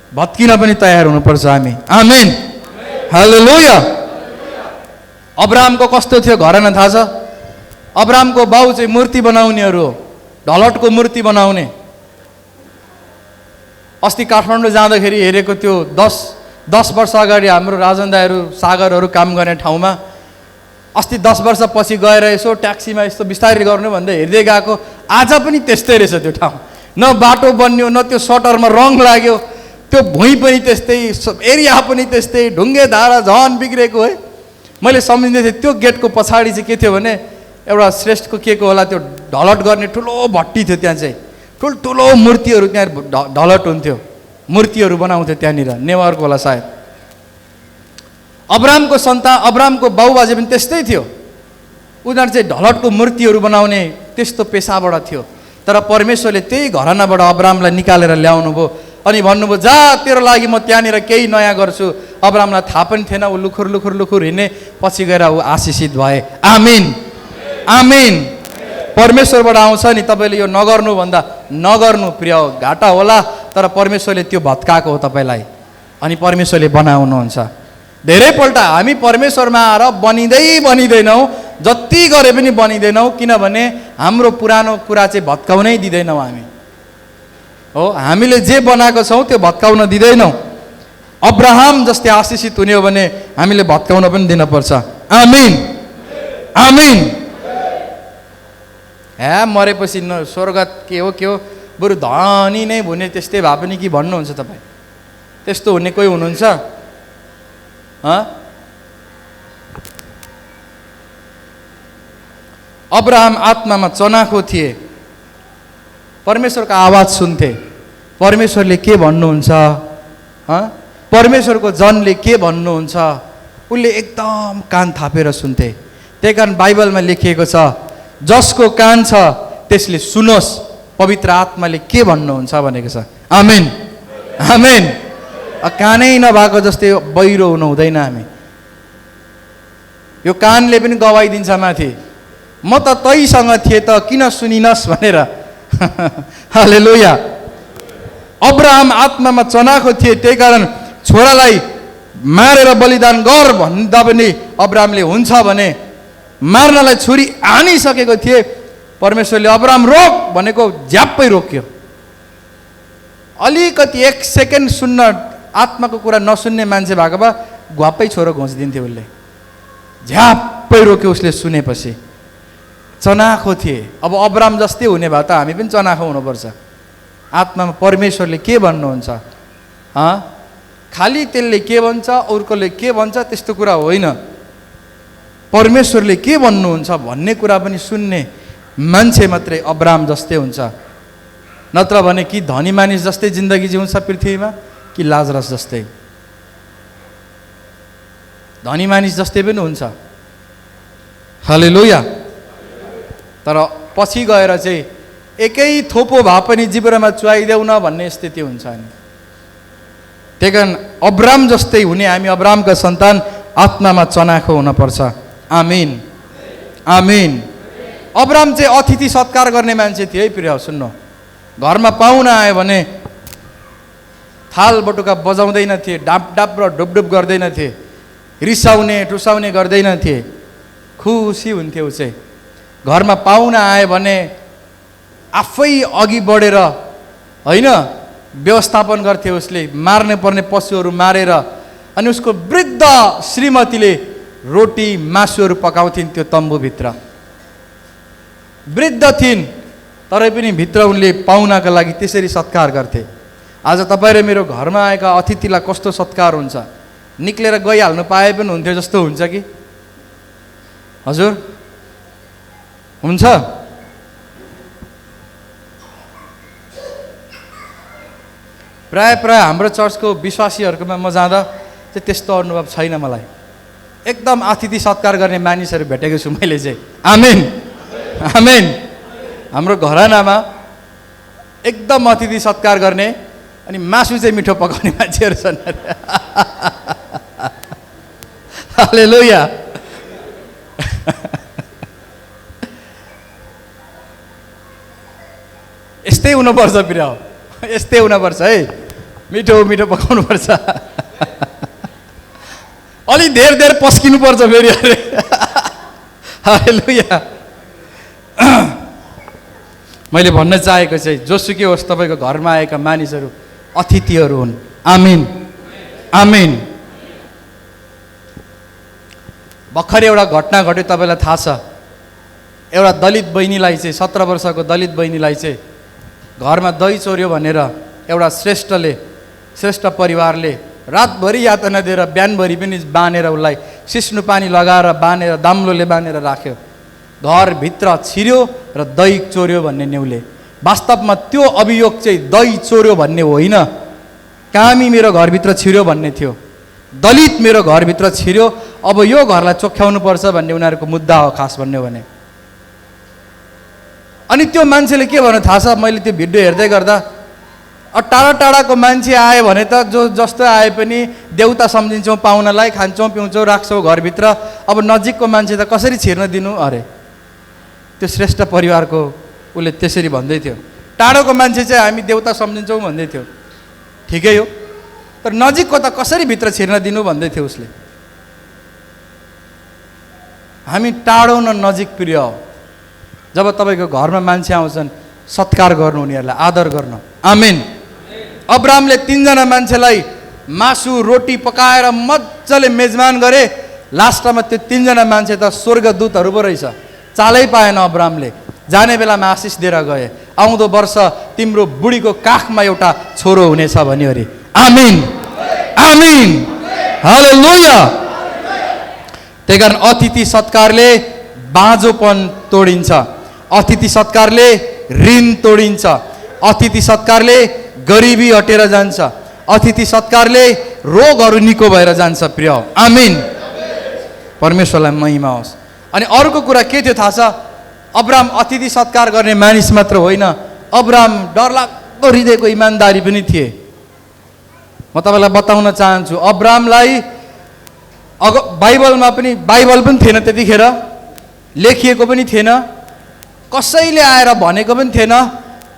भत्किन पनि तयार हुनुपर्छ हामी। आमीन, हालेलुया। अब्राहमको कस्तो थियो घराना थाहा छ? अब्राहमको बाउ चाहिँ मूर्ति बनाउनेहरू हो, ढलटको मूर्ति बनाउने। अस्ति काठमाडौँ जाँदाखेरि हेरेको त्यो 10 वर्ष अगाडि हाम्रो राजन दाइहरू, सागरहरू काम गर्ने ठाउँमा अस्ति 10 वर्षपछि गएर यसो ट्याक्सीमा यस्तो बिस्तारै गर्नु भन्दै हेर्दै गएको, आज पनि त्यस्तै रहेछ त्यो ठाउँ। न बाटो बन्यो, न त्यो सटरमा रङ लाग्यो, त्यो भुइँ पनि त्यस्तै, एरिया पनि त्यस्तै, ढुङ्गे धारा झन् बिग्रेको है। मैले सम्झिँदै थिएँ त्यो गेटको पछाडि चाहिँ के थियो भने एउटा श्रेष्ठको के को होला, त्यो ढलट गर्ने ठुलो भट्टी थियो। त्यहाँ चाहिँ ठुल्ठुलो मूर्तिहरू, त्यहाँ ढलट हुन्थ्यो, मूर्तिहरू बनाउँथ्यो त्यहाँनिर, नेवारको होला सायद। अब्राहमको बाउबाजे पनि त्यस्तै थियो, उनीहरू चाहिँ ढलटको मूर्तिहरू बनाउने त्यस्तो पेसाबाट थियो। तर परमेश्वरले त्यही घरानाबाट अब्राहमलाई निकालेर ल्याउनु भयो अनि भन्नुभयो, जा तेरो लागि म त्यहाँनिर केही नयाँ गर्छु। अब्राहमलाई थाहा पनि थिएन, ऊ लुखुर हिँड्ने, पछि गएर ऊ आशिषित भए। आमीन, आमीन। परमेश्वरबाट आउँछ नि, तपाईँले यो नगर्नु भन्दा नगर्नु। प्रिय, घाटा होला, तर परमेश्वरले त्यो भत्काएको हो तपाईँलाई, अनि परमेश्वरले बनाउनुहुन्छ। धेरैपल्ट हामी परमेश्वरमा आएर बनिँदैनौँ, जति गरे पनि बनिँदैनौँ, किनभने हाम्रो पुरानो कुरा चाहिँ भत्काउनै दिँदैनौँ हामी। हो, हामीले जे बनाएको छौँ त्यो भत्काउन दिँदैनौँ। अब्राहम जस्तै आशिषित हुने हो भने हामीले भत्काउन पनि दिनुपर्छ। आमीन, आमीन। मरेपछि न स्वर्ग के हो बरु धनी नै हुने त्यस्तै भए पनि कि भन्नुहुन्छ तपाईँ? त्यस्तो हुने कोही हुनुहुन्छ? अब्राहम आत्मामा चनाखो थिए, परमेश्वरको आवाज सुन्थे, परमेश्वरले के भन्नुहुन्छ, परमेश्वरको जनले के भन्नुहुन्छ, उसले एकदम कान थापेर सुन्थे। त्यही कारण बाइबलमा लेखिएको छ, जसको कान छ त्यसले सुनोस् पवित्र आत्माले के भन्नुहुन्छ भनेको छ। आमेन, आमेन। कानै नभएको जस्तै बहिरो हुनु हुँदैन हामी। यो कानले पनि गवाई दिन्छ माथि, म त तैसँग थिएँ त किन सुनिनस् भनेर। हालेलुया। अब्राहम आत्मामा चनाखो थिए, त्यही कारण छोरालाई मारेर बलिदान गर भन्दा पनि अब्राहमले हुन्छ भने मार्नलाई छुरी हानिसकेको थिए। परमेश्वरले अब्राहम रोक भनेको झ्याप्पै रोक्यो। अलिकति 1 सेकेन्ड सुन्न आत्माको कुरा नसुन्ने मान्छे भएको भए घ्वाप्पै छोरो घोचिदिन्थ्यो उसले। झ्याप्पै रोक्यो उसले सुनेपछि। चनाखो थिए। अब अब्राहम जस्तै हुने भए त हामी पनि चनाखो हुनुपर्छ। आत्मामा परमेश्वरले के भन्नुहुन्छ, खालि त्यसले के भन्छ अर्कोले के भन्छ त्यस्तो कुरा होइन। परमेश्वरले के भन्नुहुन्छ भन्ने कुरा पनि सुन्ने मान्छे मात्रै अब्राहम जस्तै हुन्छ। नत्र भने कि धनी मानिस जस्तै जिन्दगी जिउँछ पृथ्वीमा कि लाजरस जस्तै। धनी मानिस जस्तै पनि हुन्छ। हालेलुया। तर पछि गएर चाहिँ एकै थोपो भए पनि जिब्रोमा चुहाइदेऊ न भन्ने स्थिति हुन्छ नि। त्यही कारण अब्राम जस्तै हुने हामी अब्रामका सन्तान आत्मामा चनाखो हुनपर्छ। आमीन आमीन। अब्राम चाहिँ अतिथि सत्कार गर्ने मान्छे थिए है प्रिय। सुन्नु, घरमा पाहुना आयो भने थाल बटुका बजाउँदैन थिए, डाप डाप र डुबडुब गर्दैन थिए, रिसाउने टुसाउने गर्दैन थिए, खुसी हुन्थे ऊ चाहिँ। घरमा पाहुना आयो भने आफै अघि बढेर होइन व्यवस्थापन गर्थे उसले, मार्ने पर्ने पशुहरू मारेर। अनि उसको वृद्ध श्रीमतीले रोटी मासुहरू पकाउँथिन् त्यो तम्बुभित्र। वृद्ध थिइन् तरै पनि भित्र उनले पाहुनाका लागि त्यसरी सत्कार गर्थे। आज तपाईँ र मेरो घरमा आएका अतिथिलाई कस्तो सत्कार हुन्छ, निक्लेर गइहाल्नु पाए पनि हुन्थ्यो जस्तो हुन्छ कि हजुर? हुन्छ? प्राय हाम्रो चर्चको विश्वासीहरूकोमा म जाँदा चाहिँ त्यस्तो अनुभव छैन मलाई। एकदम अतिथि सत्कार गर्ने मानिसहरू भेटेको छु मैले चाहिँ। आमेन आमेन। हाम्रो घरानामा एकदम अतिथि सत्कार गर्ने अनि मासु चाहिँ मिठो पकाउने मान्छेहरू छन्। हालेलुया। यस्तै हुनुपर्छ प्रिय, यस्तै हुनुपर्छ है। मिठो मिठो पकाउनु पर्छ। अलि धेर पस्किनु पर्छ फेरि। अरे हालेलुया। मैले भन्न चाहेको चाहिँ जोसुकै होस् तपाईँको घरमा आएका मानिसहरू अतिथिहरू हुन्। आमीन आमीन। भर्खरै एउटा घटना घट्यो, तपाईँलाई थाहा छ। एउटा दलित बहिनीलाई चाहिँ 17 वर्षको दलित बहिनीलाई चाहिँ घरमा दही चोर्यो भनेर एउटा श्रेष्ठ परिवारले रातभरि यातना दिएर बिहानभरि पनि बाँधेर उसलाई सिस्नु पानी लगाएर बाँधेर दाम्लोले बाँधेर राख्यो। घरभित्र छिर्यो र दही चोर्यो भन्ने न्युले। वास्तवमा त्यो अभियोग चाहिँ दही चोर्यो भन्ने होइन, कामी मेरो घरभित्र छिर्यो भन्ने थियो। दलित मेरो घरभित्र छिर्यो, अब यो घरलाई चोख्याउनु पर्छ भन्ने उनीहरूको मुद्दा हो खास भन्ने हो भने। अनि त्यो मान्छेले के भन्नु थाहा छ? मैले त्यो भिडियो हेर्दै गर्दा टाढा टाढाको मान्छे आयो भने त जो जस्तो आए पनि देउता सम्झिन्छौँ, पाहुनालाई खान्छौँ पिउँछौँ राख्छौँ घरभित्र। अब नजिकको मान्छे त कसरी छिर्न दिनु? अरे त्यो श्रेष्ठ परिवारको उसले त्यसरी भन्दै थियो। टाढोको मान्छे चाहिँ हामी देउता सम्झिन्छौँ भन्दै थियो, ठिकै हो, तर नजिकको त कसरी भित्र छिर्न दिनु भन्दै थियो उसले। हामी टाढो न नजिक प्रिय हो। जब तपाईँको घरमा मान्छे आउँछन् सत्कार गर्नु, उनीहरूलाई आदर गर्नु। आमेन। अब्रामले 3 जना मान्छेलाई मासु रोटी पकाएर मजाले मेजबान गरे। लास्टमा त्यो 3 जना मान्छे त स्वर्गदूतहरू पो रहेछ। चालै पाएन अब्रामले। जाने बेलामा आशिष दिएर गए, आउँदो वर्ष तिम्रो बुढीको काखमा एउटा छोरो हुनेछ भन्यो अरे। आमेन आमेन। हालेलुया। त्यही कारण अतिथि सत्कारले बाँझोपन तोडिन्छ, अतिथि सत्कारले ऋण तोडिन्छ, अतिथि सत्कारले गरिबी हटेर जान्छ, अतिथि सत्कारले रोगहरू निको भएर जान्छ प्रिय। आमीन। परमेश्वरलाई महिमा होस्। अनि अर्को कुरा के थियो थाहा छ? अब्राम अतिथि सत्कार गर्ने मानिस मात्र होइन, अब्राम डरलाग्दो हृदयको इमान्दारी पनि थिए। म तपाईँलाई बताउन चाहन्छु, अब्रामलाई बाइबल पनि थिएन त्यतिखेर, लेखिएको पनि थिएन, कसैले आएर भनेको पनि थिएन।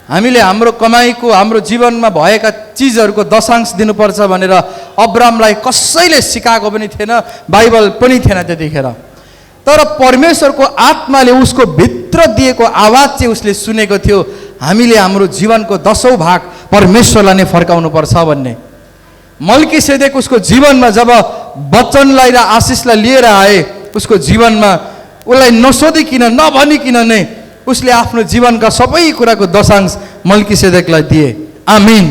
हामीले हाम्रो कमाईको हाम्रो जीवनमा भएका चिजहरूको दशांश दिनुपर्छ भनेर अब्रामलाई कसैले सिकाएको पनि थिएन, बाइबल पनि थिएन त्यतिखेर। तर परमेश्वरको आत्माले उसको भित्र दिएको आवाज चाहिँ उसले सुनेको थियो, हामीले हाम्रो जीवनको 10औं भाग परमेश्वरलाई नै फर्काउनुपर्छ भन्ने। मल्कीसेदेक उसको जीवनमा जब वचनलाई र आशिषलाई लिएर आए, उसको जीवनमा उसलाई नसोधिकिन नभनिकिन नै उसले आफ्नो जीवनका सबै कुराको दशांश मल्कीसेदेकलाई दिए। आमीन।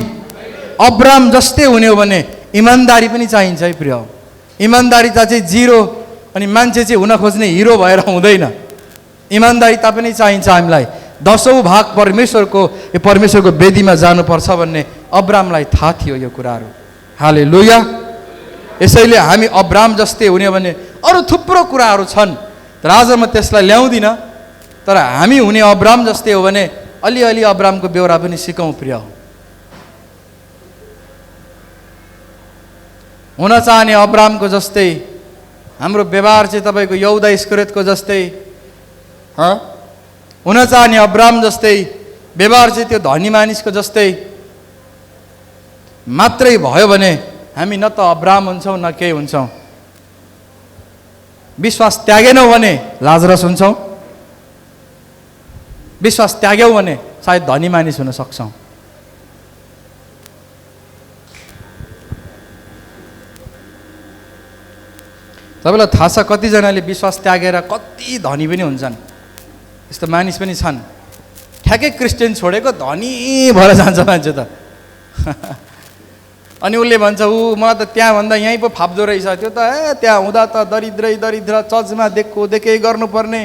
अब्राम जस्तै हुने हो भने इमानदारी पनि चाहिन्छ है प्रिय। इमानदारिता चाहिँ जिरो अनि मान्छे चाहिँ हुन खोज्ने हिरो भएर हुँदैन। इमानदारिता पनि चाहिन्छ हामीलाई। 10औं भाग परमेश्वरको वेदीमा जानुपर्छ भन्ने अब्रामलाई थाहा थियो यो कुराहरू। हालेलुया। यसैले हामी अब्राम जस्तै हुने भने अरू थुप्रो कुराहरू छन्, तर आज म त्यसलाई ल्याउँदिनँ। तर हामी हुने अब्राम जस्तै हो भने अलिअलि अब्रामको बेहोरा पनि सिकौँ प्रिय। हुन चाहने अब्रामको जस्तै हाम्रो व्यवहार चाहिँ तपाईँको यहुदा इस्करियोतको जस्तै, हुन चाहने अब्राम जस्तै व्यवहार चाहिँ त्यो धनी मानिसको जस्तै मात्रै भयो भने हामी न त अब्राम हुन्छौँ न केही हुन्छौँ। विश्वास त्यागेनौँ भने लाजरस हुन्छौँ, विश्वास त्याग्यौँ भने सायद धनी मानिस हुन सक्छौँ। तपाईँलाई थाहा छ कतिजनाले विश्वास त्यागेर कति धनी पनि हुन्छन्, यस्तो मानिस पनि छन्। ठ्याक्कै क्रिस्चियन छोडेको धनी भएर जान्छ मान्छे त। अनि उसले भन्छ मलाई त त्यहाँभन्दा यहीँ पो फाप्दो रहेछ, त्यो त त्यहाँ हुँदा त दरिद्र चर्चमा देखेकै गर्नुपर्ने,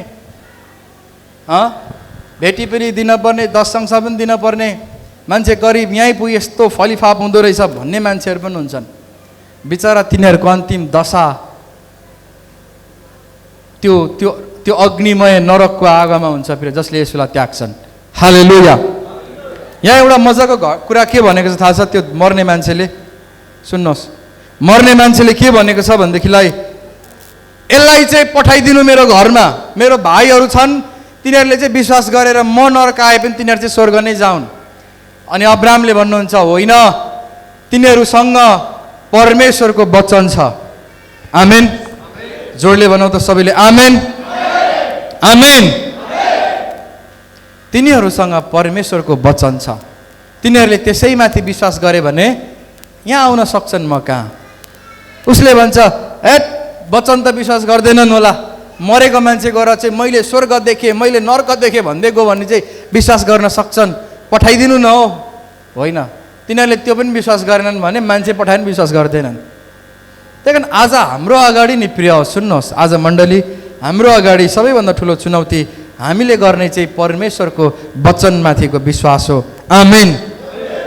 भेटी पनि दिनपर्ने, दशंश पनि दिनपर्ने, मान्छे गरिब यहीँ पो यस्तो फलिफाप हुँदो रहेछ भन्ने मान्छेहरू पनि हुन्छन्। बिचरा तिनीहरूको अन्तिम दशा त्यो अग्निमय नरकको आगोमा हुन्छ फेरि, जसले यसलाई त्याग्छन्। हालेलुया। यहाँ एउटा मजाको कुरा के भनेको छ थाहा छ? त्यो मर्ने मान्छेले, सुन्नुहोस्, मर्ने मान्छेले के भनेको छ भनेदेखिलाई, यसलाई चाहिँ पठाइदिनु मेरो घरमा, मेरो भाइहरू छन्, तिनीहरूले चाहिँ विश्वास गरेर म नरक आए पनि तिनीहरू चाहिँ स्वर्ग नै जाउन्। अनि अब्रामले भन्नुहुन्छ होइन, तिनीहरूसँग परमेश्वरको वचन छ। आमेन। जोडले भनौँ त सबैले आमेन। आमेन। तिनीहरूसँग परमेश्वरको वचन छ, तिनीहरूले त्यसैमाथि विश्वास गरे भने यहाँ आउन सक्छन् म कहाँ। उसले भन्छ वचन त विश्वास गर्दैनन् होला, मरेको मान्छे गएर चाहिँ मैले स्वर्ग देखेँ, मैले नर्क देखेँ भन्दै गयो भने चाहिँ विश्वास गर्न सक्छन्, पठाइदिनु न हो। होइन, तिनीहरूले त्यो पनि विश्वास गरेनन् भने मान्छे पठाए पनि विश्वास गर्दैनन्। त्यही कारण आज हाम्रो अगाडि नि प्रिय सुन्नुहोस्, आज मण्डली हाम्रो अगाडि सबैभन्दा ठुलो चुनौती हामीले गर्ने चाहिँ परमेश्वरको वचनमाथिको विश्वास हो। आमेन।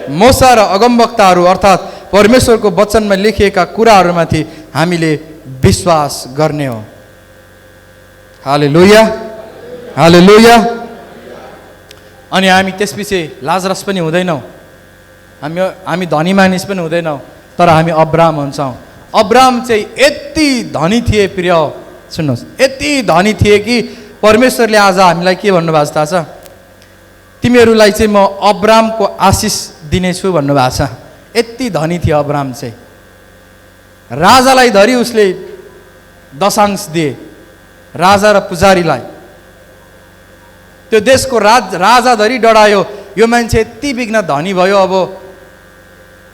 मूसा र अगमवक्ताहरू अर्थात् परमेश्वरको वचनमा लेखिएका कुराहरूमाथि हामीले विश्वास गर्ने हो। हालेलुया। हालेलुया। अनि हामी त्यसपछि लाजरस पनि हुँदैनौँ, हामी धनी मानिस पनि हुँदैनौँ, तर हामी अब्राम हुन्छौँ। अब्राम चाहिँ यति धनी थिए प्रिय, सुन्नुहोस्, यति धनी थिए कि परमेश्वरले आज हामीलाई के भन्नुभएको छ थाहा छ? तिमीहरूलाई चाहिँ म अब्रामको आशिष दिनेछु भन्नुभएको छ। यति धनी थियो अब्राम चाहिँ। राजालाई धरि उसले दशांश दिए, राजा र पुजारीलाई। त्यो देशको राजा धरि डरायो, यो मान्छे यति बिघ्न धनी भयो,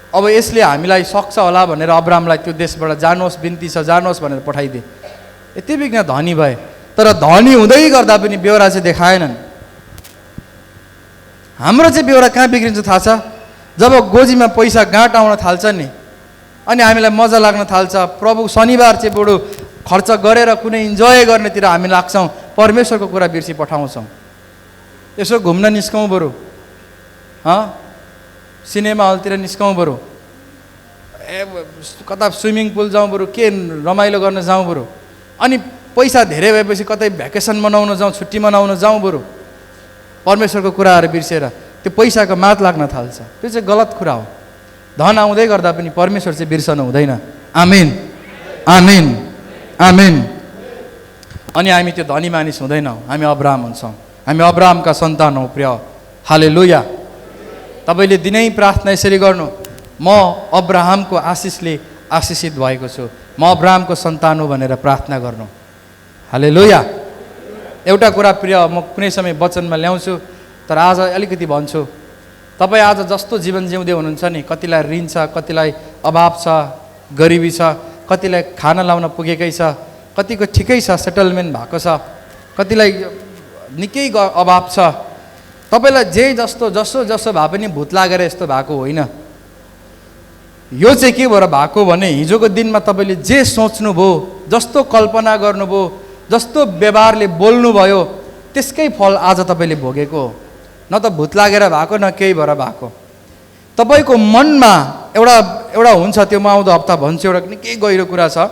अब यसले हामीलाई सक्छ होला भनेर अब्रामलाई त्यो देशबाट जानुहोस्, बिन्ती छ जानुहोस् भनेर पठाइदिए। यति बिघ्न धनी भए, तर धनी हुँदै गर्दा पनि बेहोरा चाहिँ देखाएनन्। हाम्रो चाहिँ बेहोरा कहाँ बिग्रिन्छ थाहा छ? जब गोजीमा पैसा गाँट आउन थाल्छ नि, अनि हामीलाई मजा लाग्न थाल्छ, प्रभु शनिबार चाहिँ बडो खर्च गरेर कुनै इन्जोय गर्नेतिर हामी लाग्छौँ, परमेश्वरको कुरा बिर्सी पठाउँछौँ। यसो घुम्न निस्कौँ बरु, सिनेमा हलतिर निस्कौँ बरु, कता स्विमिङ पुल जाउँ बरु, के रमाइलो गर्न जाउँ बरु, अनि पैसा धेरै भएपछि कतै भ्याकेसन मनाउन जाउँ, छुट्टी मनाउन जाउँ बरु, परमेश्वरको कुराहरू बिर्सेर त्यो पैसाको मात लाग्न थाल्छ। त्यो चाहिँ गलत कुरा हो। धन आउँदै गर्दा पनि परमेश्वर चाहिँ बिर्सनु हुँदैन। आमेन। आमेन। आमेन। अनि हामी त्यो धनी मानिस हुँदैनौँ, हामी अब्राम हुन्छौँ, हामी अब्रामका सन्तान हौ प्रिय। हालेलुया। तपाईँले दिनै प्रार्थना यसरी गर्नु, म अब्राहमको आशिषले आशिषित भएको छु, म अब्राहमको सन्तान हो भनेर प्रार्थना गर्नु। हालेलुया। एउटा कुरा प्रिय, म कुनै समय वचनमा ल्याउँछु, तर आज अलिकति भन्छु। तपाईँ आज जस्तो जीवन जिउँदै हुनुहुन्छ नि, कतिलाई ऋण छ, कतिलाई अभाव छ, गरिबी छ, कतिलाई खाना लाउन पुगेकै छ, कतिको ठिकै छ, सेटलमेन्ट भएको छ, कतिलाई निकै अभाव छ। तपाईँलाई जे जस्तो जसो जसो भए पनि भूत लागेर यस्तो भएको होइन। यो चाहिँ के भएर भएको भने हिजोको दिनमा तपाईँले जे सोच्नुभयो, जस्तो कल्पना गर्नुभयो, जस्तो व्यवहारले बोल्नुभयो, त्यसकै फल आज तपाईँले भोगेको हो। न त भूत लागेर भएको, न केही भएर भएको। तपाईँको मनमा एउटा हुन्छ, त्यो म आउँदो हप्ता भन्छु, एउटा निकै गहिरो कुरा छ।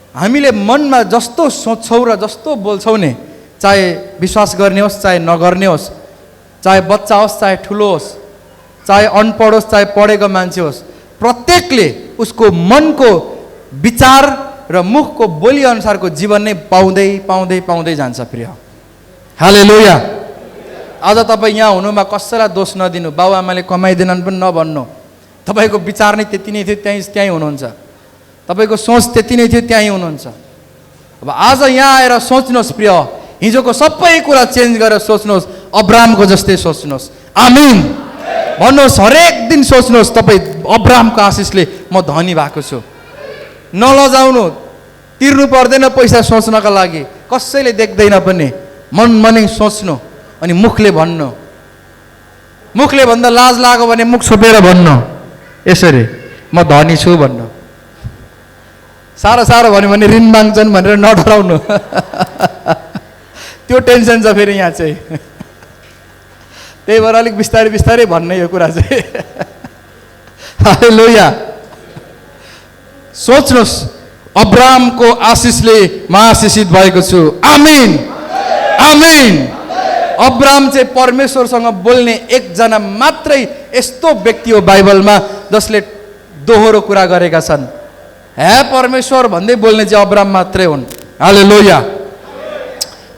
हामीले मनमा जस्तो सोच्छौँ र जस्तो बोल्छौँ नि, चाहे विश्वास गर्ने होस् चाहे नगर्ने होस्, चाहे बच्चा होस् चाहे ठुलो होस्, चाहे अनपढ होस् चाहे पढेको मान्छे होस्, प्रत्येकले उसको मनको विचार र मुखको बोली अनुसारको जीवन नै पाउँदै पाउँदै पाउँदै जान्छ प्रिय। हालेलुया। आज तपाईँ यहाँ हुनुमा कसैलाई दोष नदिनु, बाबुआमाले कमाइदिनन् पनि नभन्नु। तपाईँको विचार नै त्यति नै थियो, त्यहीँ हुनुहुन्छ। तपाईँको सोच त्यति नै थियो, त्यहीँ हुनुहुन्छ। अब आज यहाँ आएर सोच्नुहोस् प्रिय, हिजोको सबै कुरा चेन्ज गरेर सोच्नुहोस्, अब्राहमको जस्तै सोच्नुहोस्। आमिन भन्नुहोस्। हरेक दिन सोच्नुहोस्, तपाईँ अब्राहमको आशिषले म धनी भएको छु। नलजाउनु, तिर्नु पर्दैन पैसा सोच्नका लागि, कसैले देख्दैन पनि। मनै सोच्नु अनि मुखले भन्नु। मुखले भन्दा लाज लाग्यो भने मुख छोपेर भन्नु, यसरी म धनी छु भन्नु। साह्रो भन्यो भने ऋण माग्छन् भनेर नडराउनु। त्यो टेन्सन छ फेरि यहाँ चाहिँ। त्यही भएर अलिक बिस्तारै बिस्तारै भन्ने यो कुरा चाहिँ। हालेलुया। सोच्नुहोस्, अब्राहमको आशिषले म आशिषित भएको छु। आमिन आमिन। अब्राहम चाहिँ परमेश्वरसँग बोल्ने एकजना मात्रै यस्तो व्यक्ति हो बाइबलमा जसले दोहोरो कुरा गरेका छन्। हे परमेश्वर भन्दै बोल्ने चाहिँ अब्राहम मात्रै हुन्। हालेलुया।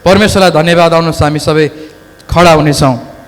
परमेश्वरलाई धन्यवाद। आउनुहोस् हामी सबै खडा हुनेछौँ।